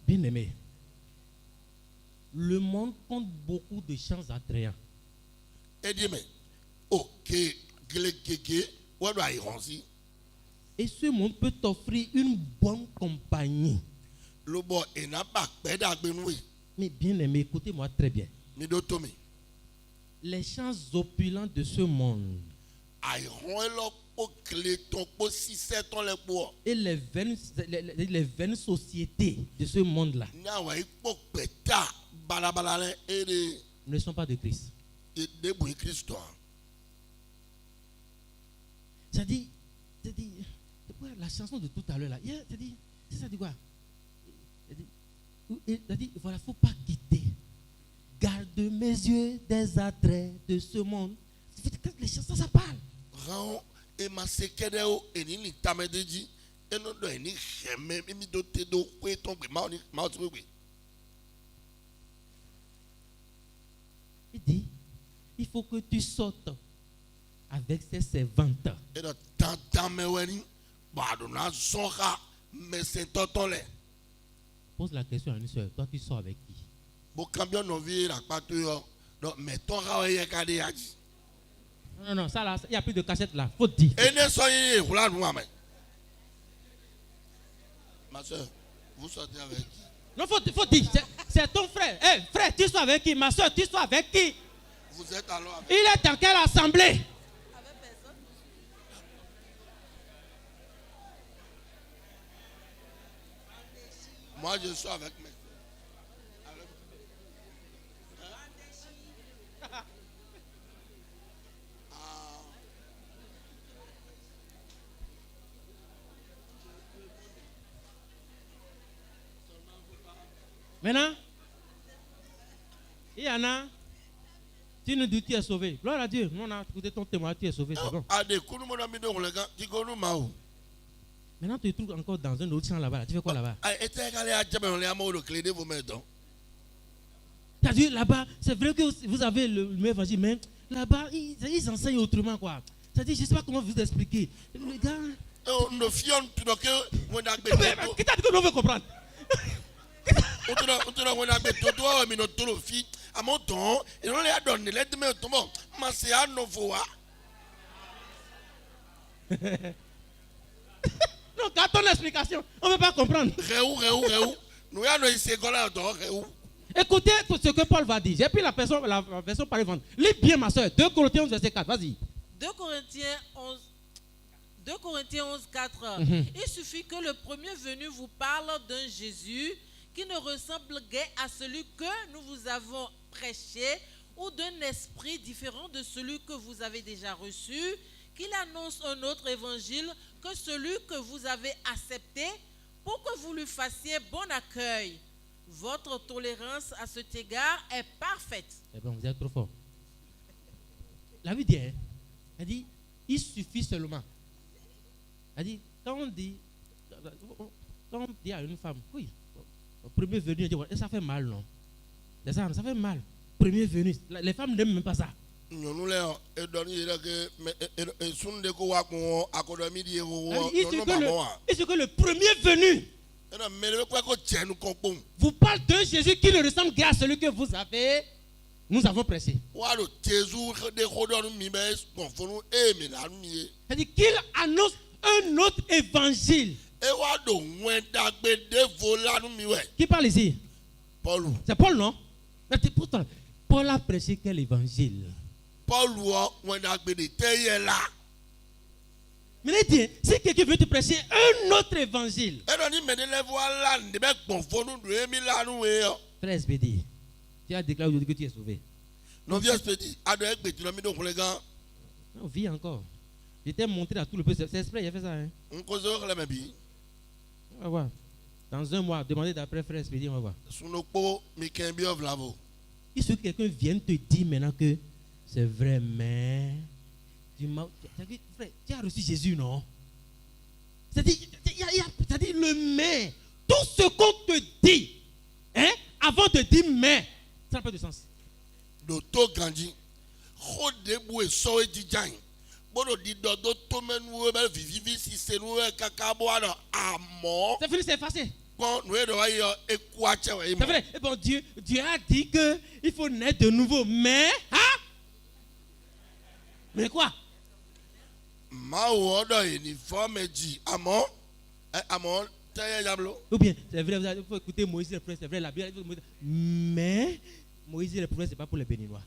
Bien aimé, le monde compte beaucoup de champs attrayants. Et ce monde peut t'offrir une bonne compagnie. Mais bien aimé, écoutez-moi très bien. Les champs opulents de ce monde et les vaines sociétés de ce monde-là ne sont pas de Christ. C'est-à-dire, la chanson de tout à l'heure là, c'est ça dit quoi? C'est-à-dire, voilà, il ne faut pas quitter. Garde mes yeux des attraits de ce monde. Les chansons, ça parle. Il dit, il faut que tu sortes avec ses servantes. Pose la question à une soeur. Toi, tu sors avec qui? Non, ça là, il n'y a plus de cachette là. Faut dire. Ma soeur, vous sortez avec qui? Non, faut dire. C'est ton frère. Hey, frère, tu sois avec qui? Ma soeur, tu sois avec qui? Vous êtes alors avec... Il est dans quelle assemblée? Avec personne. Moi, je suis avec mes... Maintenant, il y en a, tu nous dis que tu es sauvé. Gloire à Dieu, nous on a écouté ton témoignage, tu es sauvé, c'est bon. Maintenant, tu te trouves encore dans un autre champ là-bas. Tu fais quoi là-bas? C'est-à-dire là-bas, c'est vrai que vous avez le même évangile, mais là-bas, ils enseignent autrement quoi. C'est-à-dire, je ne sais pas comment vous expliquer. Les gars... Qui t'a dit que nous veut comprendre? Non, qu'à ton explication, on ne veut pas comprendre. Écoutez ce que Paul va dire. J'ai pris la version par exemple. Lis bien ma soeur. 2 Corinthiens 11, verset 4. Vas-y. 2 Corinthiens 11, 4. Il suffit que le premier venu vous parle d'un Jésus qui ne ressemble guère à celui que nous vous avons prêché, ou d'un esprit différent de celui que vous avez déjà reçu, qu'il annonce un autre évangile que celui que vous avez accepté, pour que vous lui fassiez bon accueil. Votre tolérance à cet égard est parfaite. Eh bien, vous êtes trop fort. La Bible dit, elle dit, il suffit seulement. Elle dit, quand on dit à une femme, oui, au premier venu, elle dit, ça fait mal, non? Ça fait mal. Premier venu, les femmes n'aiment même pas ça. Il dit que le premier venu vous parle d'un Jésus qui ne ressemble guère à celui que nous avons pressé. C'est-à-dire qu'il annonce un autre évangile. Qui parle ici? Paul. C'est Paul, non? Pourtant, Paul a prêché quel évangile? Mais il dit, si quelqu'un veut te prêcher un autre évangile, Frère Espédi, tu as déclaré aujourd'hui que tu es sauvé. Non, viens Espédi. Non, vis encore. Je t'ai montré à tout le peuple. C'est exprès, il a fait ça. Hein? On va voir. Dans un mois, demandez d'après Frère Espédi, on va voir. Il suffit que quelqu'un vienne te dire maintenant que c'est vrai, mais tu as reçu Jésus, non? C'est-à-dire, le mais. Tout ce qu'on te dit, hein, avant de dire mais, ça n'a pas de sens. C'est fini, c'est effacé. C'est vrai. Et bon, Dieu a dit qu'il faut naître de nouveau. Mais, hein? Mais quoi? Ou bien, c'est vrai, il faut écouter Moïse le prophète, c'est vrai, la Bible. Mais, Moïse le prophèt, ce n'est pas pour les Béninois.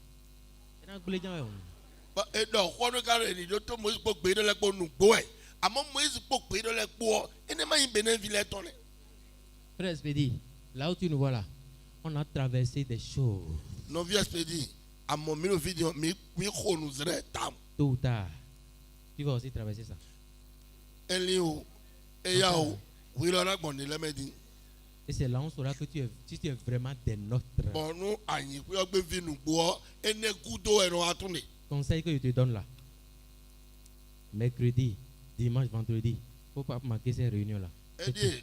Frère Espédi, là où tu nous vois là, on a traversé des choses. Non, viens Espédi, à mon vidéo, mais tôt ou tard, tu vas aussi traverser ça. Et c'est là où on saura que si tu es vraiment des nôtres. Conseil que je te donne là. Mercredi, dimanche, vendredi, il ne faut pas manquer ces réunions-là. C'est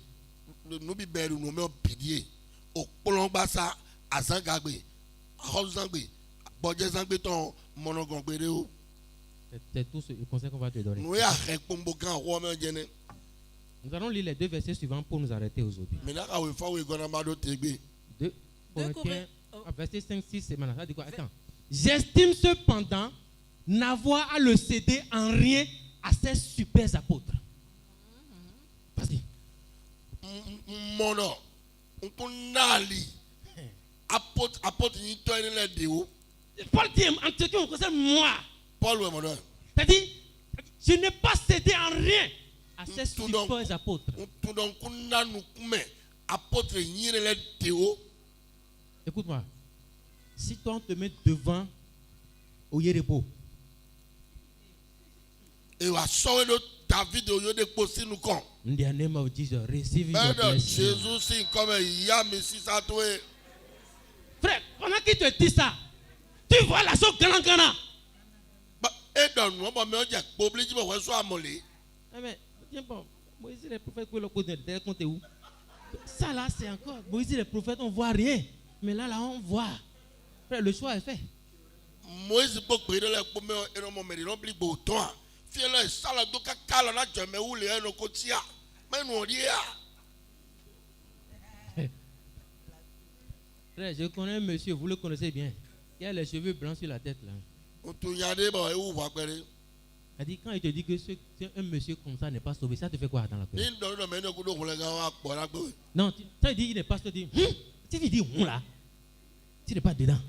tout le conseil qu'on va te donner. Nous allons lire les 2 versets suivants pour nous arrêter aujourd'hui. 2 Corinthiens, verset 5-6, c'est maintenant. Ça dit quoi? Attends. J'estime cependant n'avoir à le céder en rien à ces super apôtres. Vas-y. Mono. Apôtre ni toi ni les déo. Paul dit en ce qui me concerne moi. Paul ouais mon. C'est-à-dire, je n'ai pas cédé en rien à ces super apôtres. Écoute-moi. Si toi on te met devant au Yérébo. Et va sauver David au lieu de poser nous con. In the name of Jesus, receive your blessing. Jésus c'est comme ya messi ça toi. Frère, pendant qu'il te dit ça, tu vois la chose grand. Et donc moi mais on dit obligé me voir soit molé. Mais tiens bon, Moïse le prophète que le côté de compte où? Ça là c'est encore Moïse le prophète on voit rien, mais là on voit. Frère, le choix est fait. Moïse peut prier le pour me et non me non plus beau temps. Fiela sala do kakala na jame ou le no kotia. Mais nous dia. Frère, je connais un monsieur, vous le connaissez bien. Il a les cheveux blancs sur la tête là. On te yade ba ou va kwere. Il dit quand il te dit que un monsieur comme ça n'est pas sauvé, ça te fait quoi dans la cœur? Non, quand il dit il n'est pas sauvé, si tu dis là, tu n'es pas dedans.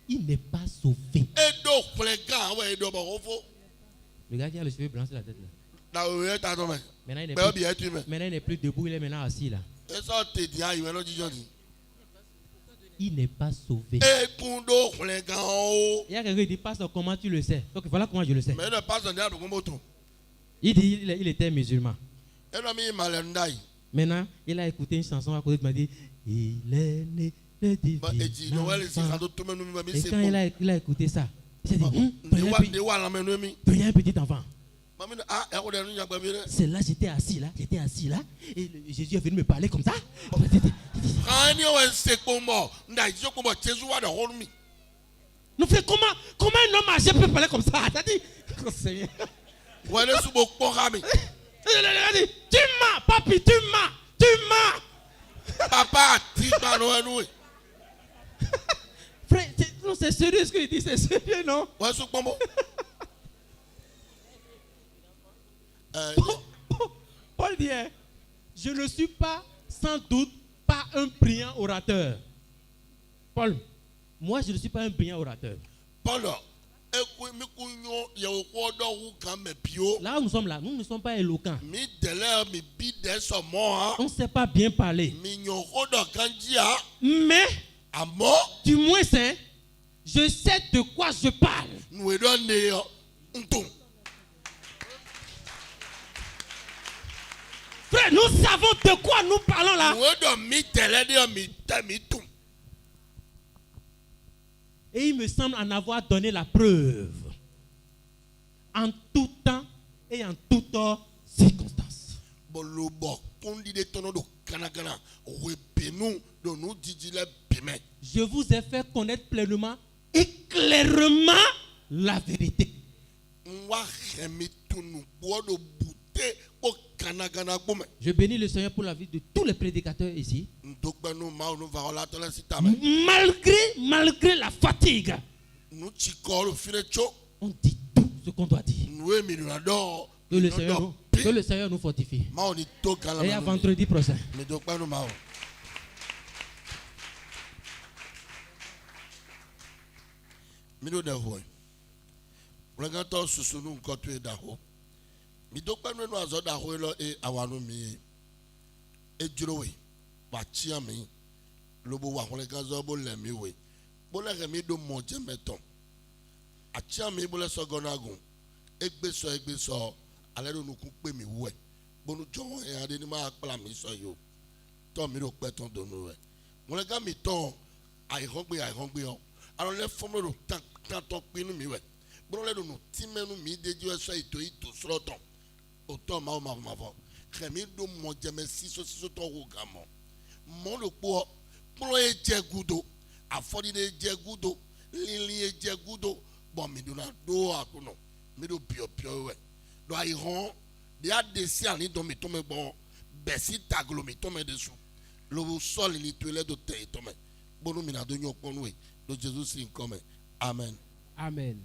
Il n'est pas sauvé. Le gars qui a les cheveux blancs sur la tête là. Maintenant il n'est plus debout, il est maintenant assis là. Il n'est pas sauvé. Il y a quelqu'un qui dit, pasteur, comment tu le sais? Donc voilà comment je le sais. Il dit, il était musulman. Maintenant, il a écouté une chanson à côté, il m'a dit, il est né le divin. Et quand il a écouté ça, il s'est dit, il y a un petit enfant. C'est là, j'étais assis là, et Jésus est venu me parler comme ça. Nous faisons comment un homme âgé peut parler comme ça? T'as dit, Seigneur. Tu m'as, papi, tu m'as. Papa, tu m'as. Frère, c'est sérieux ce qu'il dit, c'est sérieux, non? Paul dit, je ne suis pas, sans doute, pas un brillant orateur. Paul, moi je ne suis pas un brillant orateur. Paul, là où nous sommes là, nous ne sommes pas éloquents. On ne sait pas bien parler. Mais, du moins, je sais de quoi je parle. Frère, nous savons de quoi nous parlons là. Et il me semble en avoir donné la preuve. En tout temps et en toute circonstance. Je vous ai fait connaître pleinement et clairement la vérité. Je bénis le Seigneur pour la vie de tous les prédicateurs ici. Malgré la fatigue, on dit tout ce qu'on doit dire. Que le Seigneur nous fortifie. Et à vendredi prochain. Mi dokpa no azoda hoelo e awanu mi ejuro we wa chia mi lobo wa hole gazo bo le mi we bo le mi do mo je meton achia mi bo le so gonagun egbe so ale do nuku pe mi we bonu jowo e ade ni ma pla mi so yo to mi ro pe ton do nu we mo le ga mi ton ai hongbe o aron le fomo ro tan to pinu mi we bo le do nu ti menu mi deju eso ito sroton autant ma Rémi do mon jeme siso to gamo mon le po e jegudo afodi de jegudo lili e jegudo bon mi do na do akuno mi do pio we do iron dia desi ani do mi to me bon besi taglo mi to me desu lo sol ni toile do te to me bonu mi na do nyokonu we do Jesus in come. Amen. Amen.